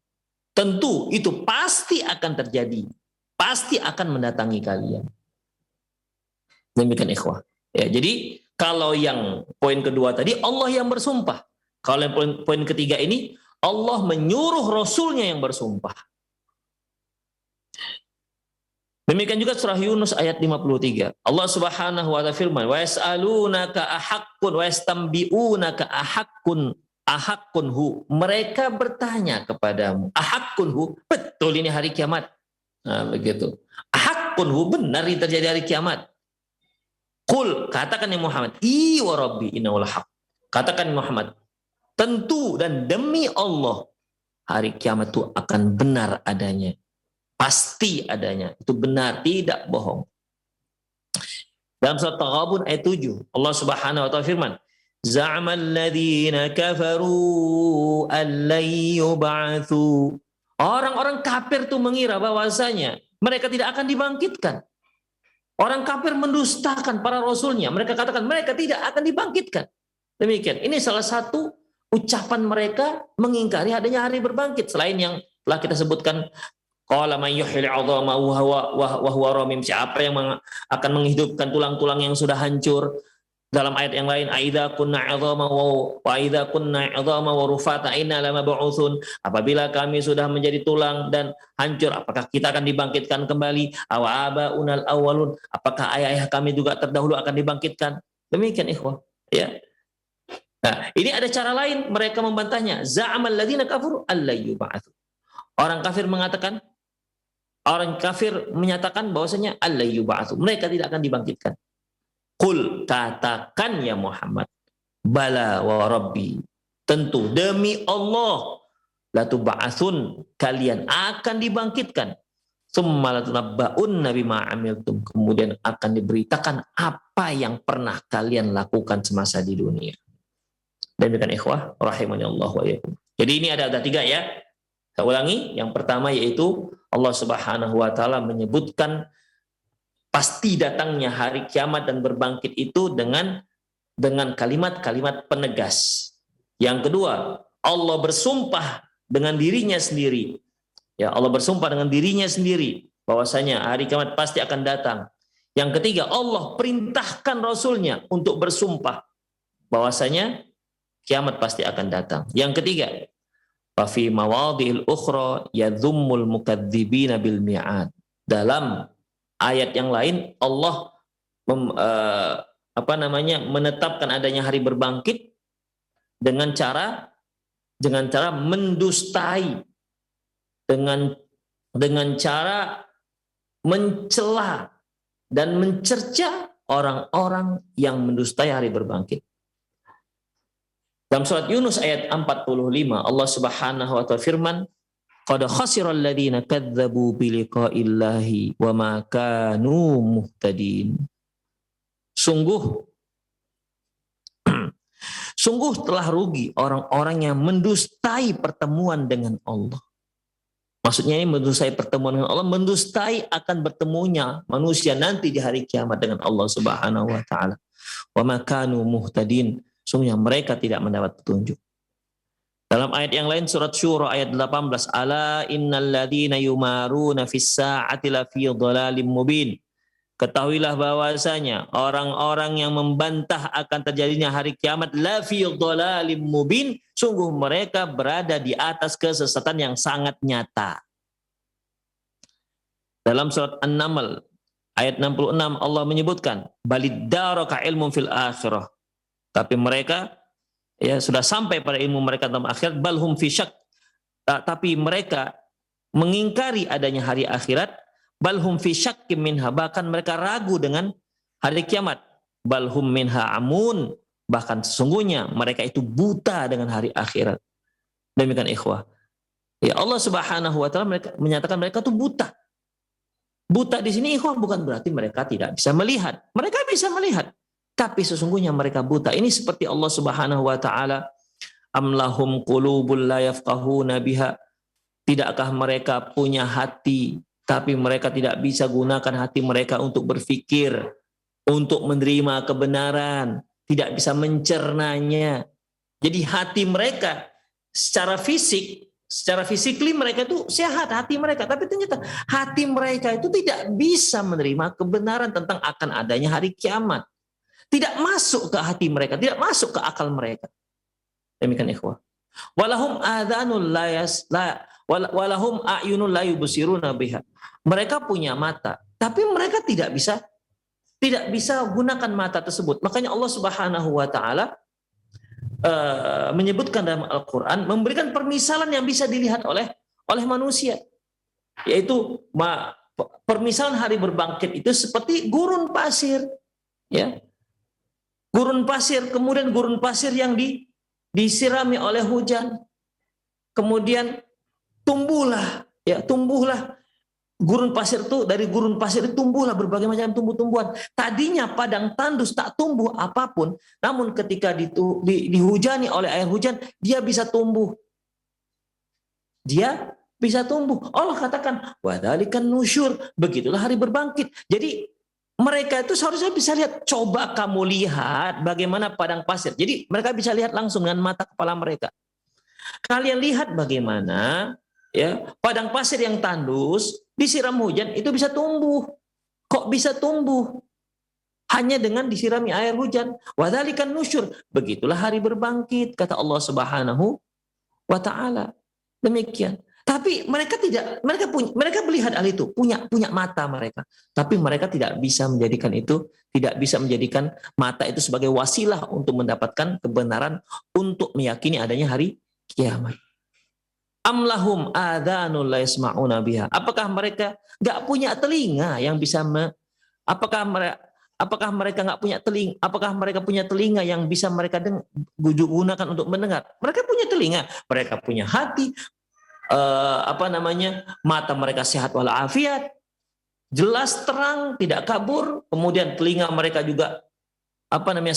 tentu itu pasti akan terjadi, pasti akan mendatangi kalian. Demikian ikhwah. Ya, jadi kalau yang poin kedua tadi Allah yang bersumpah. Kalau yang poin ketiga ini Allah menyuruh Rasulnya yang bersumpah. Demikian juga surah Yunus ayat 53. Allah Subhanahu wa ta'ala firman, wa yas'alunaka ahaqqun wa yastambi'unaka ahaqqun hu. Mereka bertanya kepadamu, ahaqqun hu, betul ini hari kiamat. Nah, begitu. Ahaqqun hu, benar ini terjadi hari kiamat. Qul, katakan ya Muhammad, i wa rabbi innahu lahaq. Katakan Muhammad, tentu dan demi Allah hari kiamat itu akan benar adanya. Pasti adanya. Itu benar, tidak bohong. Dalam surat Taghabun ayat 7, Allah Subhanahu wa taala firman, za'amal ladzina kafaru allan yub'atsu. Orang-orang kafir itu mengira bahwasanya mereka tidak akan dibangkitkan. Orang kafir mendustakan para rasulnya. Mereka katakan mereka tidak akan dibangkitkan. Demikian. Ini salah satu ucapan mereka mengingkari adanya hari berbangkit. Selain yang telah kita sebutkan, qala may yuhyil 'idhama wa huwa ramim. Siapa yang akan menghidupkan tulang-tulang yang sudah hancur? Dalam ayat yang lain, aidza kunna 'idhama wa rufata inna lamab'utsun. Apabila kami sudah menjadi tulang dan hancur, apakah kita akan dibangkitkan kembali? Awa abaunal awwalun. Apakah ayah-ayah kami juga terdahulu akan dibangkitkan? Demikian ikhwah, ya. Nah, ini ada cara lain mereka membantahnya. Za'amal ladzina kafaru alla yub'atsu. Orang kafir menyatakan bahwasanya alla yub'atsu. Mereka tidak akan dibangkitkan. Qul, katakan ya Muhammad, bala wa rabbi, tentu demi Allah, latub'atsun, kalian akan dibangkitkan. Tsumma latunabba'unna bima 'amiltum, kemudian akan diberitakan apa yang pernah kalian lakukan semasa di dunia. Demikian ikhwah rahimanallah wa iyyakum. Jadi ini ada 3 ya. Saya ulangi, yang pertama yaitu Allah Subhanahu wa taala menyebutkan pasti datangnya hari kiamat dan berbangkit itu dengan dengan kalimat-kalimat penegas. Yang kedua, Allah bersumpah dengan dirinya sendiri. Ya, Allah bersumpah dengan dirinya sendiri bahwasanya hari kiamat pasti akan datang. Yang ketiga, Allah perintahkan Rasulnya untuk bersumpah bahwasanya kiamat pasti akan datang. Yang ketiga, fa fi mawadhi'il ukhra yadhummul mukadzibina bil mi'ad. Dalam ayat yang lain Allah menetapkan adanya hari berbangkit dengan cara mendustai, dengan cara mencela dan mencerca orang-orang yang mendustai hari berbangkit. Dalam surat Yunus ayat 45 Allah Subhanahu wa taala firman, qad khasiral ladzina kadzdzabu biliqa'illahi wa ma kanu muhtadin. Sungguh telah rugi orang-orang yang mendustai pertemuan dengan Allah. Maksudnya ini mendustai pertemuan dengan Allah, mendustai akan bertemunya manusia nanti di hari kiamat dengan Allah Subhanahu wa taala. Wa ma kanu muhtadin. Sungguhnya mereka tidak mendapat petunjuk. Dalam ayat yang lain surat Syura ayat 18, ala innal ladzina yumaruna fis sa'ati la fi dhalalim mubin. Ketahuilah bahwasanya orang-orang yang membantah akan terjadinya hari kiamat la fi dhalalim mubin, sungguh mereka berada di atas kesesatan yang sangat nyata. Dalam surat An-Naml ayat 66 Allah menyebutkan baliddaraka ilmun fil akhirah. Tapi mereka ya sudah sampai pada ilmu mereka dalam akhirat, balhum fi syak. Tapi mereka mengingkari adanya hari akhirat, balhum fi syakkim minha, bahkan mereka ragu dengan hari kiamat. Balhum minha amun, bahkan sesungguhnya mereka itu buta dengan hari akhirat. Demikian ikhwah. Ya Allah Subhanahu wa taala menyatakan mereka itu buta. Buta di sini ikhwah bukan berarti mereka tidak bisa melihat. Mereka bisa melihat. Tapi sesungguhnya mereka buta. Ini seperti Allah Subhanahu wa taala, amlahum qulubul la yafqahuna biha. Tidakkah mereka punya hati tapi mereka tidak bisa gunakan hati mereka untuk berpikir, untuk menerima kebenaran, tidak bisa mencernanya. Jadi hati mereka secara fisikly mereka itu sehat hati mereka, tapi ternyata hati mereka itu tidak bisa menerima kebenaran tentang akan adanya hari kiamat. Tidak masuk ke hati mereka, tidak masuk ke akal mereka. Demikian ikhwah. Walahum adhanul walahum a'yunul la yubsiruna biha. Mereka punya mata, tapi mereka tidak bisa gunakan mata tersebut. Makanya Allah Subhanahu wa taala menyebutkan dalam Al-Qur'an, memberikan permisalan yang bisa dilihat oleh manusia. Yaitu permisalan hari berbangkit itu seperti gurun pasir, ya. Gurun pasir, kemudian gurun pasir yang disirami oleh hujan. Kemudian tumbuhlah gurun pasir itu, dari gurun pasir itu tumbuhlah berbagai macam tumbuh-tumbuhan. Tadinya padang tandus tak tumbuh apapun, namun ketika dihujani oleh air hujan, dia bisa tumbuh. Dia bisa tumbuh. Allah katakan, wadzalikan nusyur, begitulah hari berbangkit. Jadi mereka itu seharusnya bisa lihat. Coba kamu lihat bagaimana padang pasir. Jadi mereka bisa lihat langsung dengan mata kepala mereka. Kalian lihat bagaimana ya padang pasir yang tandus disiram hujan itu bisa tumbuh. Kok bisa tumbuh? Hanya dengan disirami air hujan. Wadzalikan nusyur. Begitulah hari berbangkit, kata Allah Subhanahu wa taala. Demikian. Tapi mereka tidak, mereka melihat hal itu, punya mata mereka. Tapi mereka tidak bisa menjadikan itu, tidak bisa menjadikan mata itu sebagai wasilah untuk mendapatkan kebenaran, untuk meyakini adanya hari kiamat. Amlahum adhanul la yasma'una biha. Apakah mereka enggak punya telinga yang bisa apakah mereka enggak punya telinga? Apakah mereka punya telinga yang bisa mereka gunakan untuk mendengar? Mereka punya telinga, mereka punya hati. Mata mereka sehat walafiat, jelas terang, tidak kabur. Kemudian telinga mereka juga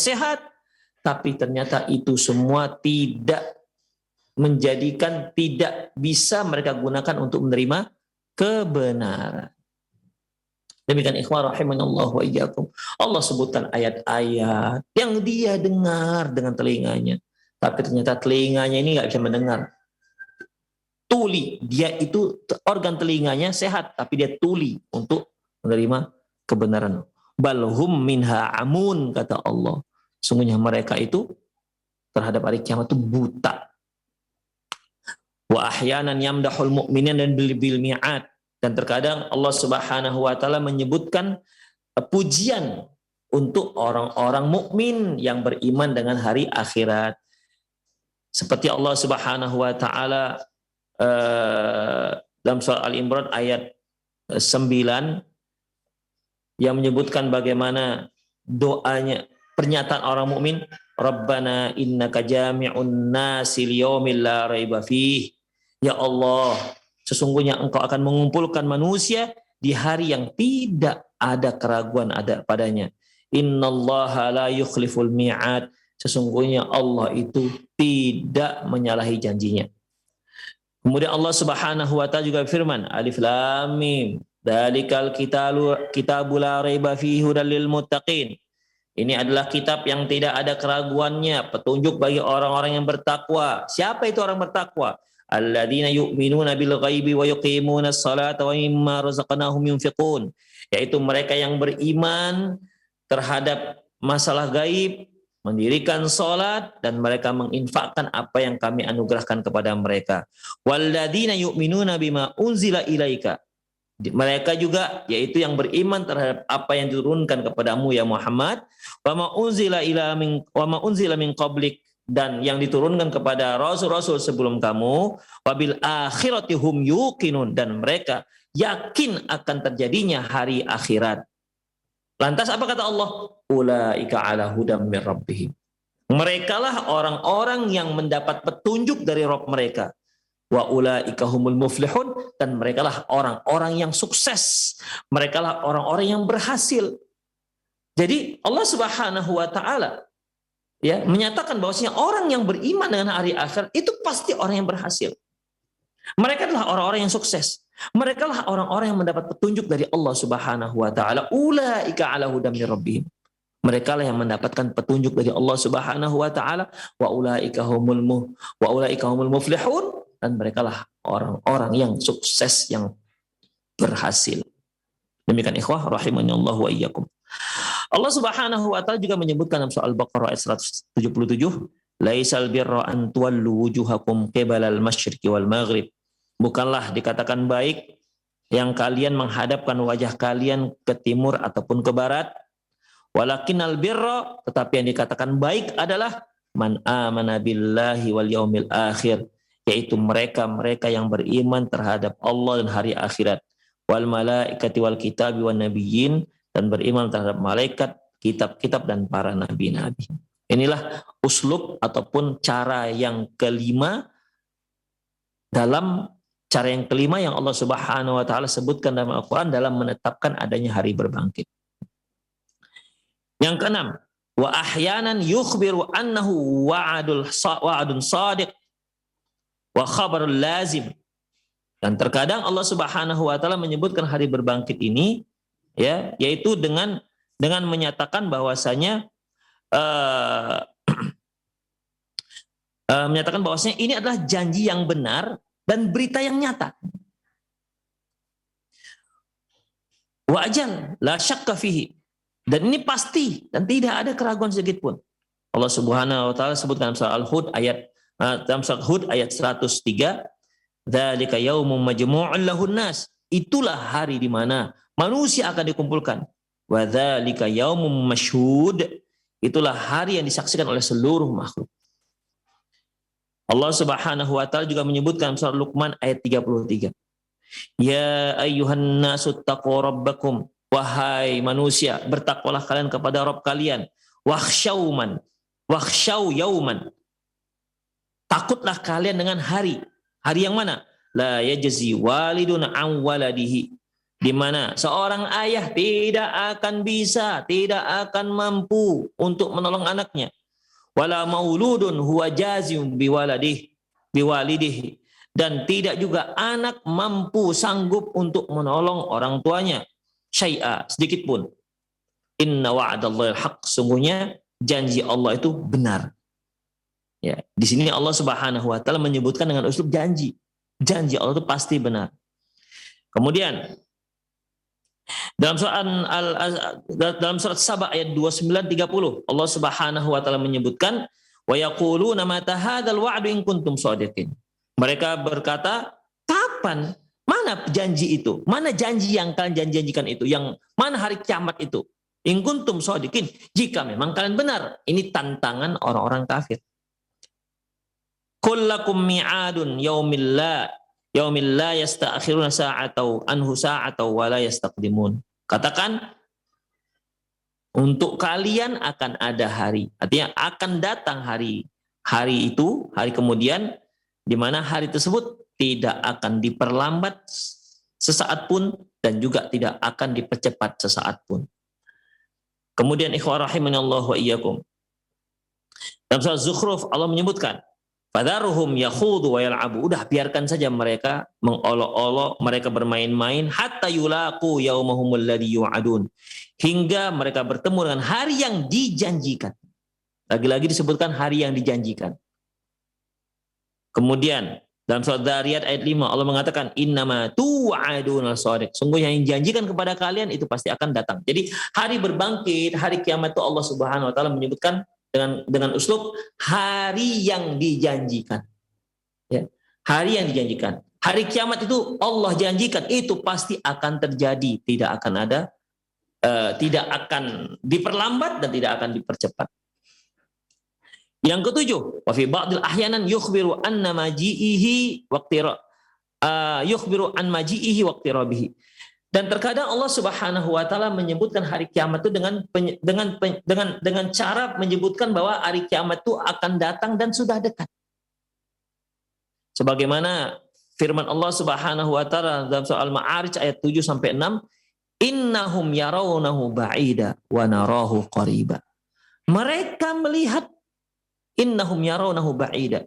sehat, tapi ternyata itu semua tidak bisa mereka gunakan untuk menerima kebenaran. Demikian ikhwah rahimanallah wa iyyakum. Allah sebutkan ayat-ayat yang dia dengar dengan telinganya. Tapi ternyata telinganya ini nggak bisa mendengar. Tuli, dia itu organ telinganya sehat, tapi dia tuli untuk menerima kebenaran. Balhum minha amun, kata Allah. Sungguhnya mereka itu terhadap hari kiamat itu buta. Wa ahyanan yamdahul mu'minin dan bil mi'at. Dan terkadang Allah Subhanahu wa taala menyebutkan pujian untuk orang-orang mukmin yang beriman dengan hari akhirat. Seperti Allah Subhanahu wa taala dalam surah Al-Imran ayat 9 yang menyebutkan bagaimana doanya, pernyataan orang mukmin, Rabbana innaka jami'un nasi liyaumil la raiba fih. Ya Allah, sesungguhnya Engkau akan mengumpulkan manusia di hari yang tidak ada keraguan ada padanya. Innallaha la yukhliful mi'ad. Sesungguhnya Allah itu tidak menyalahi janjinya. Kemudian Allah Subhanahu wa taala juga firman, Alif Lam Mim, Dzalikal kitabu la raiba fihi hudal lil muttaqin. Ini adalah kitab yang tidak ada keraguannya, petunjuk bagi orang-orang yang bertakwa. Siapa itu orang bertakwa? Alladzina yu'minuna bil ghaibi wa yuqimuna sholata wa mimma razaqnahum yunfiqun. Yaitu mereka yang beriman terhadap masalah gaib, mendirikan salat, dan mereka menginfakkan apa yang kami anugerahkan kepada mereka. Walladzina yu'minuna bima unzila ilaika. Mereka juga yaitu yang beriman terhadap apa yang diturunkan kepadamu ya Muhammad, wa ma unzila min qablik, dan yang diturunkan kepada rasul-rasul sebelum kamu, wabil akhirati hum yuqinun, dan mereka yakin akan terjadinya hari akhirat. Lantas apa kata Allah? Ulaika ala hudam min rabbihim. Merekalah orang-orang yang mendapat petunjuk dari Rabb mereka. Wa ulaika humul muflihun, dan merekalah orang-orang yang sukses. Merekalah orang-orang yang berhasil. Jadi Allah Subhanahu wa taala ya menyatakan bahwasanya orang yang beriman dengan hari akhir itu pasti orang yang berhasil. Mereka adalah orang-orang yang sukses. Mereka lah orang-orang yang mendapat petunjuk dari Allah Subhanahu wa taala. Ulaika ala hudam min rabbihim. Mereka lah yang mendapatkan petunjuk dari Allah Subhanahu wa taala. Wa ulaika humul muflihun, dan mereka lah orang-orang yang sukses, yang berhasil. Demikian ikhwah rahimani Allah wa iyyakum. Allah Subhanahu wa taala juga menyebutkan dalam surah Al-Baqarah ayat 177, laisal birra an tuwallu wujuhakum qibalal masyriqi wal maghrib. Bukanlah dikatakan baik yang kalian menghadapkan wajah kalian ke timur ataupun ke barat. Walakinnal birra, tetapi yang dikatakan baik adalah man amana billahi wal yaumil akhir, yaitu mereka-mereka yang beriman terhadap Allah dan hari akhirat. Wal malaikati wal kitabi wan nabiyyin, dan beriman terhadap malaikat, kitab-kitab, dan para nabi-nabi. Inilah uslub ataupun cara yang kelima yang Allah Subhanahu wa taala sebutkan dalam Al-Qur'an dalam menetapkan adanya hari berbangkit. Yang keenam, wa ahyanan yukhbiru annahu wa'adun shadiq wa khabarul lazim. Dan terkadang Allah Subhanahu wa taala menyebutkan hari berbangkit ini ya, yaitu dengan menyatakan bahwasanya menyatakan bahwasanya ini adalah janji yang benar dan berita yang nyata. Wa ajal la syakka fihi, dan ini pasti dan tidak ada keraguan sedikit pun. Allah Subhanahu wa taala sebutkan dalam surah Al-Hud ayat 103, dzalika yaumun majmu'un lahun nas. Itulah hari di mana manusia akan dikumpulkan. Wa dzalika yaumun masyhud. Itulah hari yang disaksikan oleh seluruh makhluk. Allah Subhanahu wa taala juga menyebutkan surah Luqman ayat 33. Ya ayyuhan nasu taqu rabbakum. Wahai manusia, bertakwalah kalian kepada Rabb kalian. Wakhshaw yauman. Takutlah kalian dengan hari. Hari yang mana? La yajzi walidun an waladihi. Di mana seorang ayah tidak akan bisa, tidak akan mampu untuk menolong anaknya. Wala mauludun huwa jazim biwalidihi, dan tidak juga anak mampu sanggup untuk menolong orang tuanya. syai'a, sedikit pun. Inna wa'dallahi haq, sungguhnya janji Allah itu benar. Ya, di sini Allah Subhanahu wa taala menyebutkan dengan uslub janji. Janji Allah itu pasti benar. Kemudian dalam surat Saba ayat 29-30 Allah Subhanahu wa taala menyebutkan wa yaquluna mata hadzal wa'du in kuntum shadiqin. Mereka berkata, kapan? Mana janji itu? Mana janji yang kalian janjikan itu? Yang mana hari kiamat itu? In kuntum shadiqin. Jika memang kalian benar. Ini tantangan orang-orang kafir. Kullakum mi'adun yaumil la yasta'khiruna sa'atau anhu sa'atau wa la yastaqdimun. Katakan, untuk kalian akan ada hari. Artinya akan datang hari. Hari itu, hari kemudian, di mana hari tersebut tidak akan diperlambat sesaat pun dan juga tidak akan dipercepat sesaat pun. Kemudian ikhwah rahimanallahu wa iyyakum. Dalam surah Zukhruf Allah menyebutkan, fadharuhum yakhudu wa yal'abu. Udah biarkan saja mereka mengolok-olok, mereka bermain-main hatta yulaqu yaumahumul ladzi yu'adun. Hingga mereka bertemu dengan hari yang dijanjikan. Lagi-lagi disebutkan hari yang dijanjikan. Kemudian dalam surat Dzariyat ayat 5 Allah mengatakan innama tu'aduna shadiq. Sungguh yang dijanjikan kepada kalian itu pasti akan datang. Jadi hari berbangkit, hari kiamat itu Allah Subhanahu wa taala menyebutkan dengan uslub hari yang dijanjikan. Ya, hari yang dijanjikan. Hari kiamat itu Allah janjikan itu pasti akan terjadi, tidak tidak akan diperlambat dan tidak akan dipercepat. Yang ketujuh, wa fi ba'dil ahyanan yukhbiru anna maji'ihi yukhbiru an maji'ihi waqtirabihi. Dan terkadang Allah Subhanahu wa taala menyebutkan hari kiamat itu dengan cara menyebutkan bahwa hari kiamat itu akan datang dan sudah dekat. Sebagaimana firman Allah Subhanahu wa taala dalam surah Al-Ma'arij ayat 7 sampai 6, innahum yarawnahu ba'ida wa narahu qariba. Mereka melihat innahum yarawnahu ba'ida.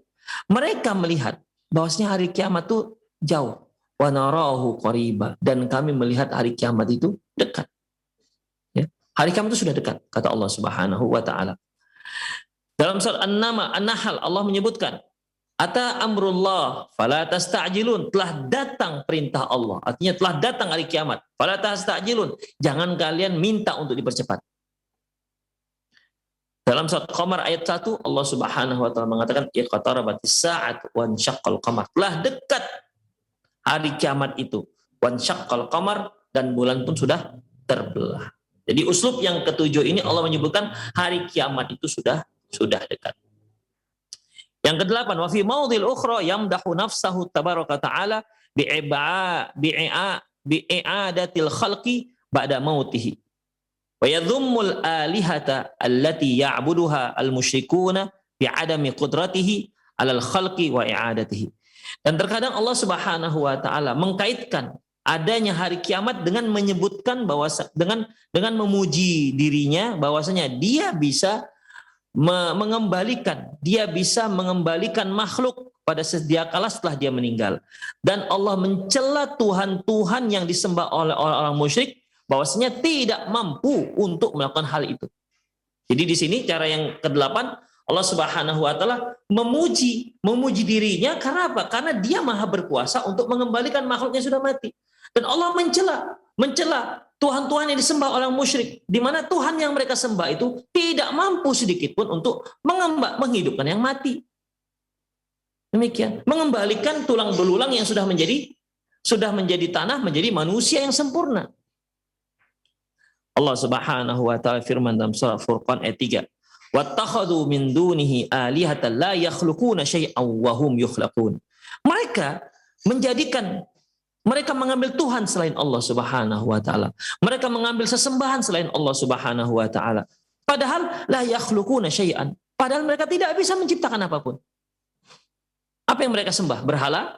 Mereka melihat bahwasanya hari kiamat itu jauh. Wa narahu qariba, dan kami melihat hari kiamat itu dekat. Ya. Hari kiamat itu sudah dekat, kata Allah Subhanahu wa taala. Dalam surat An-Nahl Allah menyebutkan, ata amrullah fala tasta'jilun, telah datang perintah Allah. Artinya telah datang hari kiamat. Fala tasta'jilun, jangan kalian minta untuk dipercepat. Dalam surat Qamar ayat 1 Allah Subhanahu wa taala mengatakan iqtarabatis sa'at wa ansyaqqal qamar, telah dekat hari kiamat itu, wan syaqqal qamar, dan bulan pun sudah terbelah. Jadi uslub yang ketujuh ini Allah menyebutkan hari kiamat itu sudah dekat. Yang kedelapan, wa fi maudhil ukhra yamdahu nafsahu tabaraka ta'ala bi'a'adatil khalqi ba'da mautihi wa yadhummul alihata allati ya'buduha al-musyrikuna bi'adami qudratihi 'alal khalqi wa i'adatihi. Dan terkadang Allah Subhanahu wa taala mengkaitkan adanya hari kiamat dengan menyebutkan bahwa dengan memuji dirinya bahwasanya dia bisa mengembalikan makhluk pada sedia kala setelah dia meninggal. Dan Allah mencela Tuhan-Tuhan yang disembah oleh orang musyrik bahwasanya tidak mampu untuk melakukan hal itu. Jadi di sini cara yang kedelapan, Allah Subhanahu wa taala memuji dirinya karena apa? Karena dia maha berkuasa untuk mengembalikan makhluk yang sudah mati. Dan Allah mencela Tuhan-Tuhan yang disembah orang musyrik, di mana Tuhan yang mereka sembah itu tidak mampu sedikit pun untuk menghidupkan yang mati. Demikian, mengembalikan tulang belulang yang sudah menjadi tanah menjadi manusia yang sempurna. Allah Subhanahu wa taala firman dalam surah Furqan ayat 3, wattakhadhu min dunihi alihatan la yakhluquna syai'an wa hum yukhlaqun. Mereka mengambil Tuhan selain Allah Subhanahu wa taala. Mereka mengambil sesembahan selain Allah Subhanahu wa taala. Padahal la yakhluquna syai'an. Padahal mereka tidak bisa menciptakan apapun. Apa yang mereka sembah? Berhala?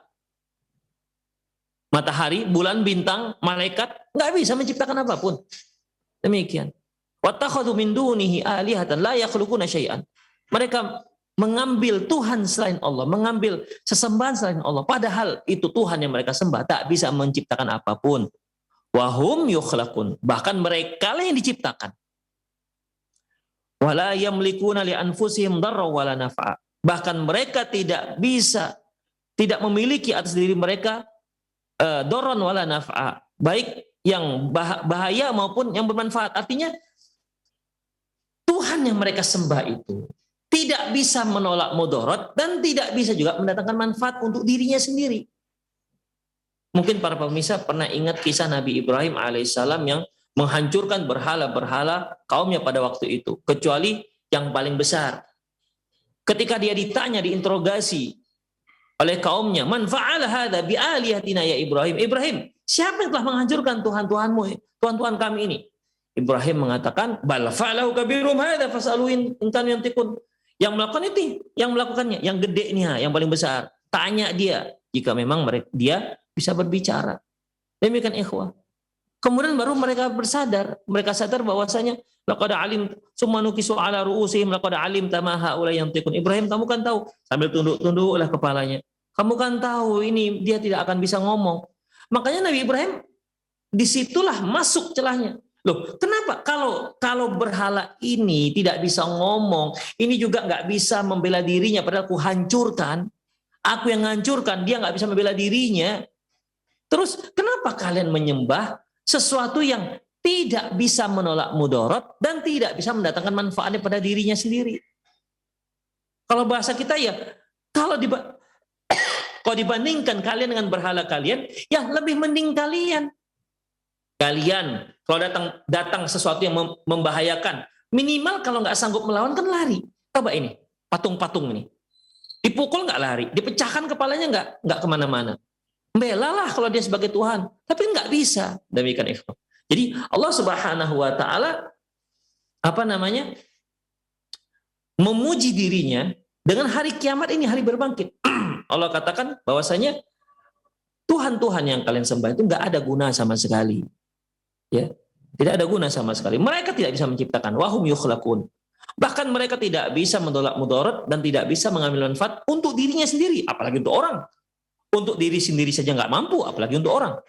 Matahari, bulan, bintang, malaikat, enggak bisa menciptakan apapun. Demikian. Wattakhadhu min dunihi alihatan la yakhluquna syai'an. Mereka mengambil Tuhan selain Allah, mengambil sesembahan selain Allah, padahal itu Tuhan yang mereka sembah tak bisa menciptakan apapun. Wahum yukhlaqun, bahkan mereka lah yang diciptakan. Wala yamlikuna li anfusihim darra wala naf'a. Bahkan mereka tidak memiliki atas diri mereka doron wala naf'a, baik yang bahaya maupun yang bermanfaat. Artinya Tuhan yang mereka sembah itu tidak bisa menolak mudarat dan tidak bisa juga mendatangkan manfaat untuk dirinya sendiri. Mungkin para pemirsa pernah ingat kisah Nabi Ibrahim alaihissalam yang menghancurkan berhala-berhala kaumnya pada waktu itu, kecuali yang paling besar. Ketika dia ditanya, diinterogasi oleh kaumnya, man fa'ala hadza bi alihatina ya Ibrahim? Ibrahim, siapa yang telah menghancurkan Tuhan-Tuhanmu, Tuhan-Tuhan kami ini? Ibrahim mengatakan, bal fa'alahu kabirum hadza fas'aluin in kanu yantiqun. Yang melakukan itu, yang melakukannya, yang gede nih, yang paling besar. Tanya dia jika memang dia bisa berbicara. Demikian ikhwah. Kemudian baru mereka sadar bahwasanya laqad alim summa nukisu ala ru'usihim laqad alim ma haula yantiqun. Ibrahim, kamu kan tahu, sambil tunduk-tunduklah kepalanya. Kamu kan tahu ini dia tidak akan bisa ngomong. Makanya Nabi Ibrahim disitulah masuk celahnya. Loh, kenapa kalau berhala ini tidak bisa ngomong, ini juga nggak bisa membela dirinya, padahal aku hancurkan, aku yang hancurkan, dia nggak bisa membela dirinya. Terus kenapa kalian menyembah sesuatu yang tidak bisa menolak mudarat dan tidak bisa mendatangkan manfaatnya pada dirinya sendiri? Kalau bahasa kita ya, kalau dibandingkan kalian dengan berhala kalian, ya lebih mending kalian. Kalian kalau datang sesuatu yang membahayakan, minimal kalau nggak sanggup melawan kan lari. Coba ini patung-patung ini, dipukul nggak lari, dipecahkan kepalanya nggak kemana-mana. Belalah kalau dia sebagai Tuhan, tapi nggak bisa. Demikian ikhwan. Jadi Allah Subhanahu Wa Taala memuji dirinya dengan hari kiamat ini, hari berbangkit. Allah katakan bahwasanya Tuhan-Tuhan yang kalian sembah itu nggak ada guna sama sekali. Ya, tidak ada guna sama sekali. Mereka tidak bisa menciptakan. Wahum yukhlaqun. Bahkan mereka tidak bisa menolak mudarat dan tidak bisa mengambil manfaat untuk dirinya sendiri, apalagi untuk orang. Untuk diri sendiri saja nggak mampu, apalagi untuk orang.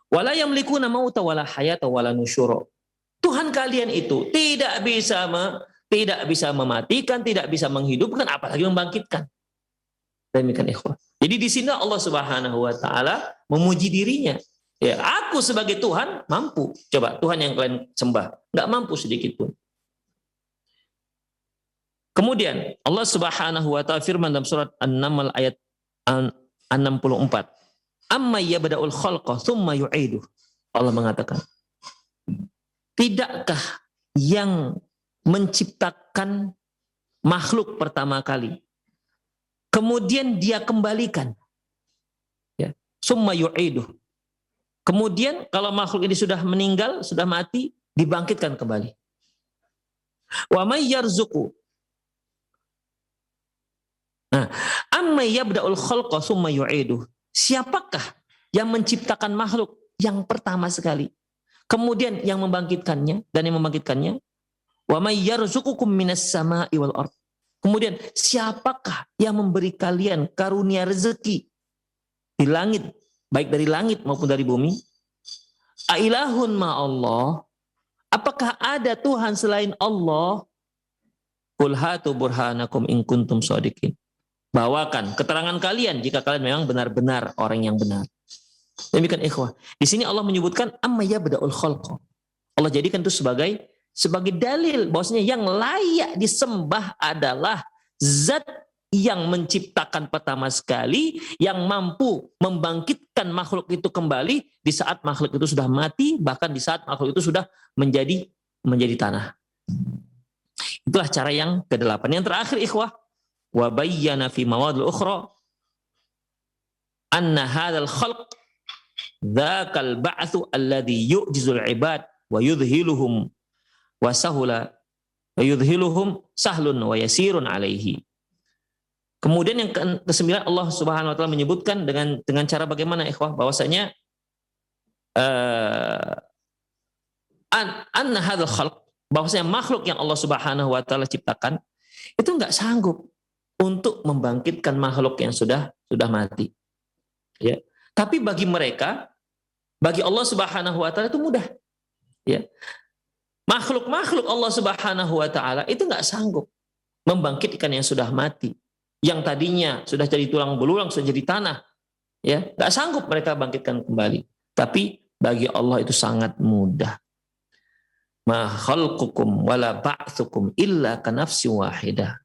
Wala yamlikuna mauta wala hayata wala nusyura. Tuhan kalian itu tidak bisa mematikan, tidak bisa menghidupkan, apalagi membangkitkan. Demikian ikhwah. Jadi di sini Allah Subhanahu Wa Taala memuji dirinya. Ya, aku sebagai Tuhan mampu. Coba Tuhan yang kalian sembah nggak mampu sedikit pun. Kemudian Allah Subhanahu Wa Taala firman dalam surat An-Naml ayat 64. Amma yabda'ul khalqa tsumma yu'iduh. Allah mengatakan, tidakkah yang menciptakan makhluk pertama kali, kemudian dia kembalikan, ya, tsumma yu'iduh. Kemudian kalau makhluk ini sudah meninggal, sudah mati, dibangkitkan kembali. Wa may yarzuqu. Nah, amma yabda'ul khalqa tsumma yu'iduh. Siapakah yang menciptakan makhluk yang pertama sekali, kemudian yang membangkitkannya dan yang membangkitkannya? Wa may yarzuqukum minas sama'i wal ardh. Kemudian siapakah yang memberi kalian karunia rezeki di langit, baik dari langit maupun dari bumi? Ailahun ma'allah. Apakah ada Tuhan selain Allah? Qul hatu burhanakum in kuntum shadiqin. Bawakan keterangan kalian jika kalian memang benar-benar orang yang benar. Demikian ikhwah. Di sini Allah menyebutkan amma yabda'ul khalqa. Allah jadikan itu sebagai dalil bahwasanya yang layak disembah adalah zat yang menciptakan pertama sekali, yang mampu membangkitkan makhluk itu kembali di saat makhluk itu sudah mati, bahkan di saat makhluk itu sudah menjadi tanah. Itulah cara yang ke-8. Yang terakhir ikhwah, wa bayyana fi mawadil ukhra anna hadzal khalq dzakal ba'tsu alladhi yu'jizul ibad wa yudhiluhum wa sahula wa yudhiluhum sahlun wa yasirun alaihi. Kemudian yang ke-9 Allah Subhanahu wa taala menyebutkan dengan cara bagaimana ikhwah, bahwasanya anna hadzal khalq, bahwasanya makhluk yang Allah Subhanahu wa taala ciptakan itu enggak sanggup untuk membangkitkan makhluk yang sudah mati. Ya. Tapi bagi mereka Bagi Allah Subhanahu wa taala itu mudah. Ya. Makhluk-makhluk Allah Subhanahu wa taala itu nggak sanggup membangkitkan yang sudah mati, yang tadinya sudah jadi tulang belulang, sudah jadi tanah, ya, nggak sanggup mereka bangkitkan kembali. Tapi bagi Allah itu sangat mudah. Ma khalqukum wala ba'tsukum illa kanafsin wahidah.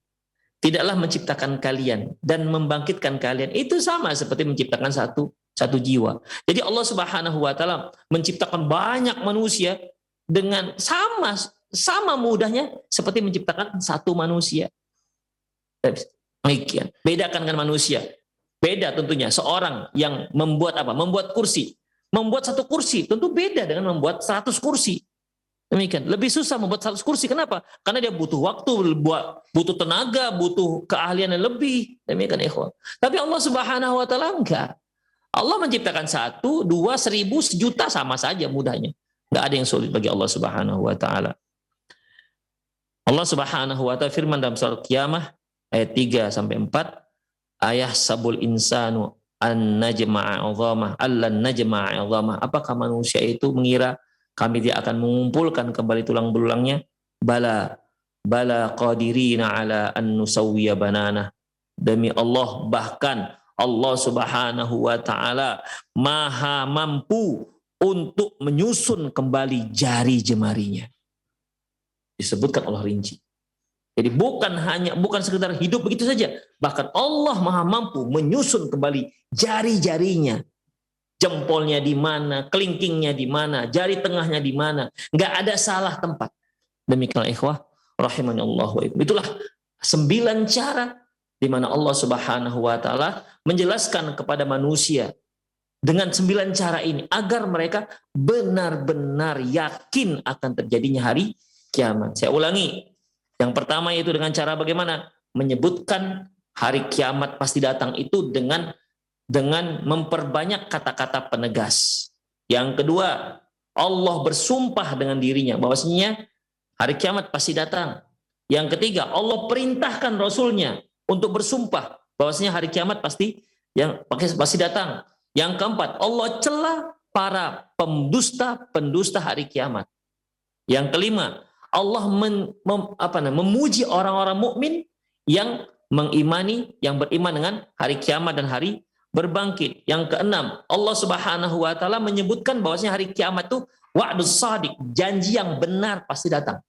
Tidaklah menciptakan kalian dan membangkitkan kalian itu sama seperti menciptakan satu jiwa. Jadi Allah Subhanahu wa taala menciptakan banyak manusia dengan sama mudahnya seperti menciptakan satu manusia. Demikian. Bedakan dengan manusia. Beda tentunya seorang yang membuat apa? Membuat kursi. Membuat satu kursi tentu beda dengan membuat 100 kursi. Demikian. Lebih susah membuat 100 kursi. Kenapa? Karena dia butuh waktu, butuh tenaga, butuh keahlian yang lebih. Demikian ikhwan. Tapi Allah Subhanahu wa taala enggak. Allah menciptakan 1, 2, 1000, 1.000.000 sama saja mudahnya. Enggak ada yang sulit bagi Allah Subhanahu wa taala. Allah Subhanahu wa taala firman dalam surat Qiyamah ayat 3 sampai 4, ayah sabul insanu an najma'a 'idhamah allan najma'a 'idhamah. Apakah manusia itu mengira kami tidak akan mengumpulkan kembali tulang belulangnya? Bala qadirina ala an nusawwiya banana. Demi Allah, bahkan Allah Subhanahu wa taala maha mampu untuk menyusun kembali jari jemarinya. Disebutkan Allah rinci. Jadi bukan sekedar hidup begitu saja, bahkan Allah maha mampu menyusun kembali jari-jarinya. Jempolnya di mana, kelingkingnya di mana, jari tengahnya di mana, nggak ada salah tempat. Demikianlah ikhwah rahimani Allah wa ikum. Itulah 9 cara di mana Allah Subhanahu wa taala menjelaskan kepada manusia dengan 9 cara ini agar mereka benar-benar yakin akan terjadinya hari kiamat. Saya ulangi. Yang pertama yaitu dengan cara bagaimana? Menyebutkan hari kiamat pasti datang itu dengan memperbanyak kata-kata penegas. Yang kedua, Allah bersumpah dengan dirinya bahwasanya hari kiamat pasti datang. Yang ketiga, Allah perintahkan Rasulnya untuk bersumpah bahwasanya hari kiamat pasti datang. Yang keempat, Allah celah para pendusta hari kiamat. Yang kelima, Allah memuji orang-orang mukmin yang mengimani, yang beriman dengan hari kiamat dan hari berbangkit. Yang keenam, Allah Subhanahu wa taala menyebutkan bahwasanya hari kiamat itu wa'dus shadiq, janji yang benar pasti datang.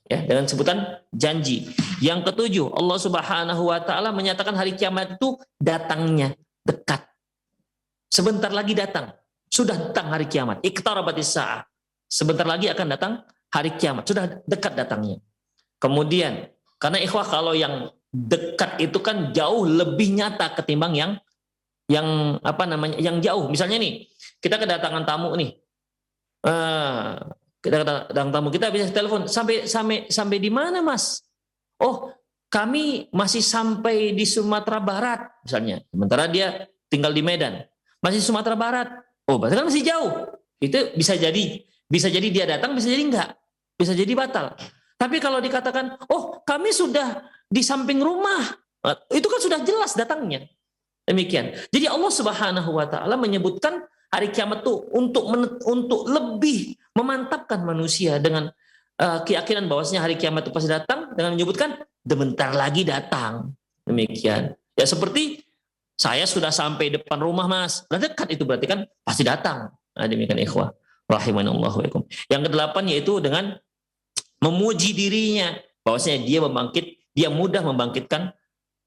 Ya, dengan sebutan janji. Yang ketujuh, Allah Subhanahu wa taala menyatakan hari kiamat itu datangnya dekat. Sebentar lagi datang. Sudah datang hari kiamat. Iqtarabatis sa'ah. Sebentar lagi akan datang hari kiamat. Sudah dekat datangnya. Kemudian, karena ikhwah kalau yang dekat itu kan jauh lebih nyata ketimbang yang jauh. Misalnya nih, kita kedatangan tamu nih. Kita kedatangan tamu, kita bisa telepon, sampai di mana, Mas? Oh, kami masih sampai di Sumatera Barat misalnya. Sementara dia tinggal di Medan. Masih Sumatera Barat. Oh, berarti kan masih jauh. Itu bisa jadi dia datang, bisa jadi enggak. Bisa jadi batal. Tapi kalau dikatakan, oh kami sudah di samping rumah, itu kan sudah jelas datangnya. Demikian. Jadi Allah Subhanahu wa taala menyebutkan hari kiamat itu untuk lebih memantapkan manusia dengan keyakinan bahwasanya hari kiamat itu pasti datang, dengan menyebutkan sebentar lagi datang. Demikian. Ya seperti saya sudah sampai depan rumah, Mas. Nah, dekat itu berarti kan pasti datang. Nah, demikian ikhwah rahimanallahu wa ikum. Yang kedelapan yaitu dengan memuji dirinya bahwasanya dia mudah membangkitkan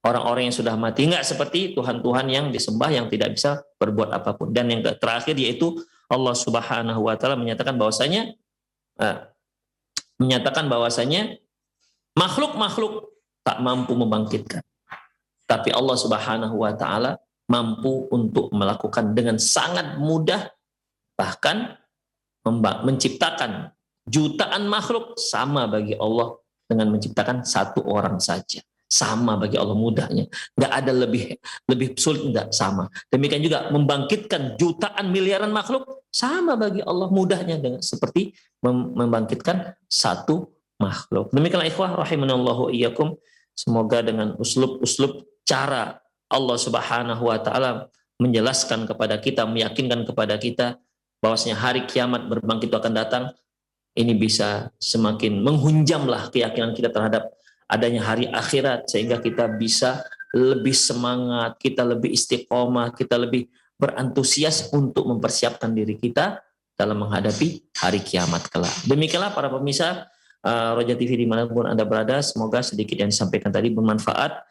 orang-orang yang sudah mati. Enggak seperti Tuhan-Tuhan yang disembah yang tidak bisa berbuat apapun. Dan yang terakhir yaitu Allah Subhanahu wa taala menyatakan bahwasanya makhluk-makhluk tak mampu membangkitkan. Tapi Allah Subhanahu wa taala mampu untuk melakukan dengan sangat mudah, bahkan menciptakan jutaan makhluk sama bagi Allah dengan menciptakan 1 orang saja. Sama bagi Allah mudahnya. Enggak ada lebih sulit, enggak, sama. Demikian juga membangkitkan jutaan miliaran makhluk sama bagi Allah mudahnya dengan seperti membangkitkan 1 makhluk. Demikianlah ikhwah rahimanallahu iyyakum. Semoga dengan uslub-uslub cara Allah Subhanahu wa taala menjelaskan kepada kita, meyakinkan kepada kita bahwasanya hari kiamat berbangkit itu akan datang, ini bisa semakin menghunjamlah keyakinan kita terhadap adanya hari akhirat, sehingga kita bisa lebih semangat, kita lebih istiqomah, kita lebih berantusias untuk mempersiapkan diri kita dalam menghadapi hari kiamat kelak. Demikianlah para pemirsa Roja TV dimanapun Anda berada, semoga sedikit yang disampaikan tadi bermanfaat.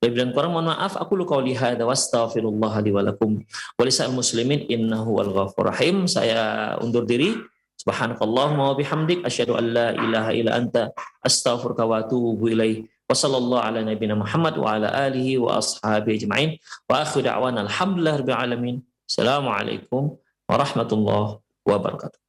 Lebih dan kurang mohon maaf, aku lu qauli hadza wastaghfirullah li wa lakum wa lisal muslimin innahu wal ghafurur rahim. Saya undur diri. Subhanakallahumma wa bihamdik asyhadu an la ilaha illa anta astaghfiruka wa atubu ilaik. Wa sallallahu ala nabiyyina Muhammad wa ala alihi wa ashabihi ajma'in. Wa akhiru da'wana alhamdulillahirabbil alamin. Assalamualaikum warahmatullahi wabarakatuh.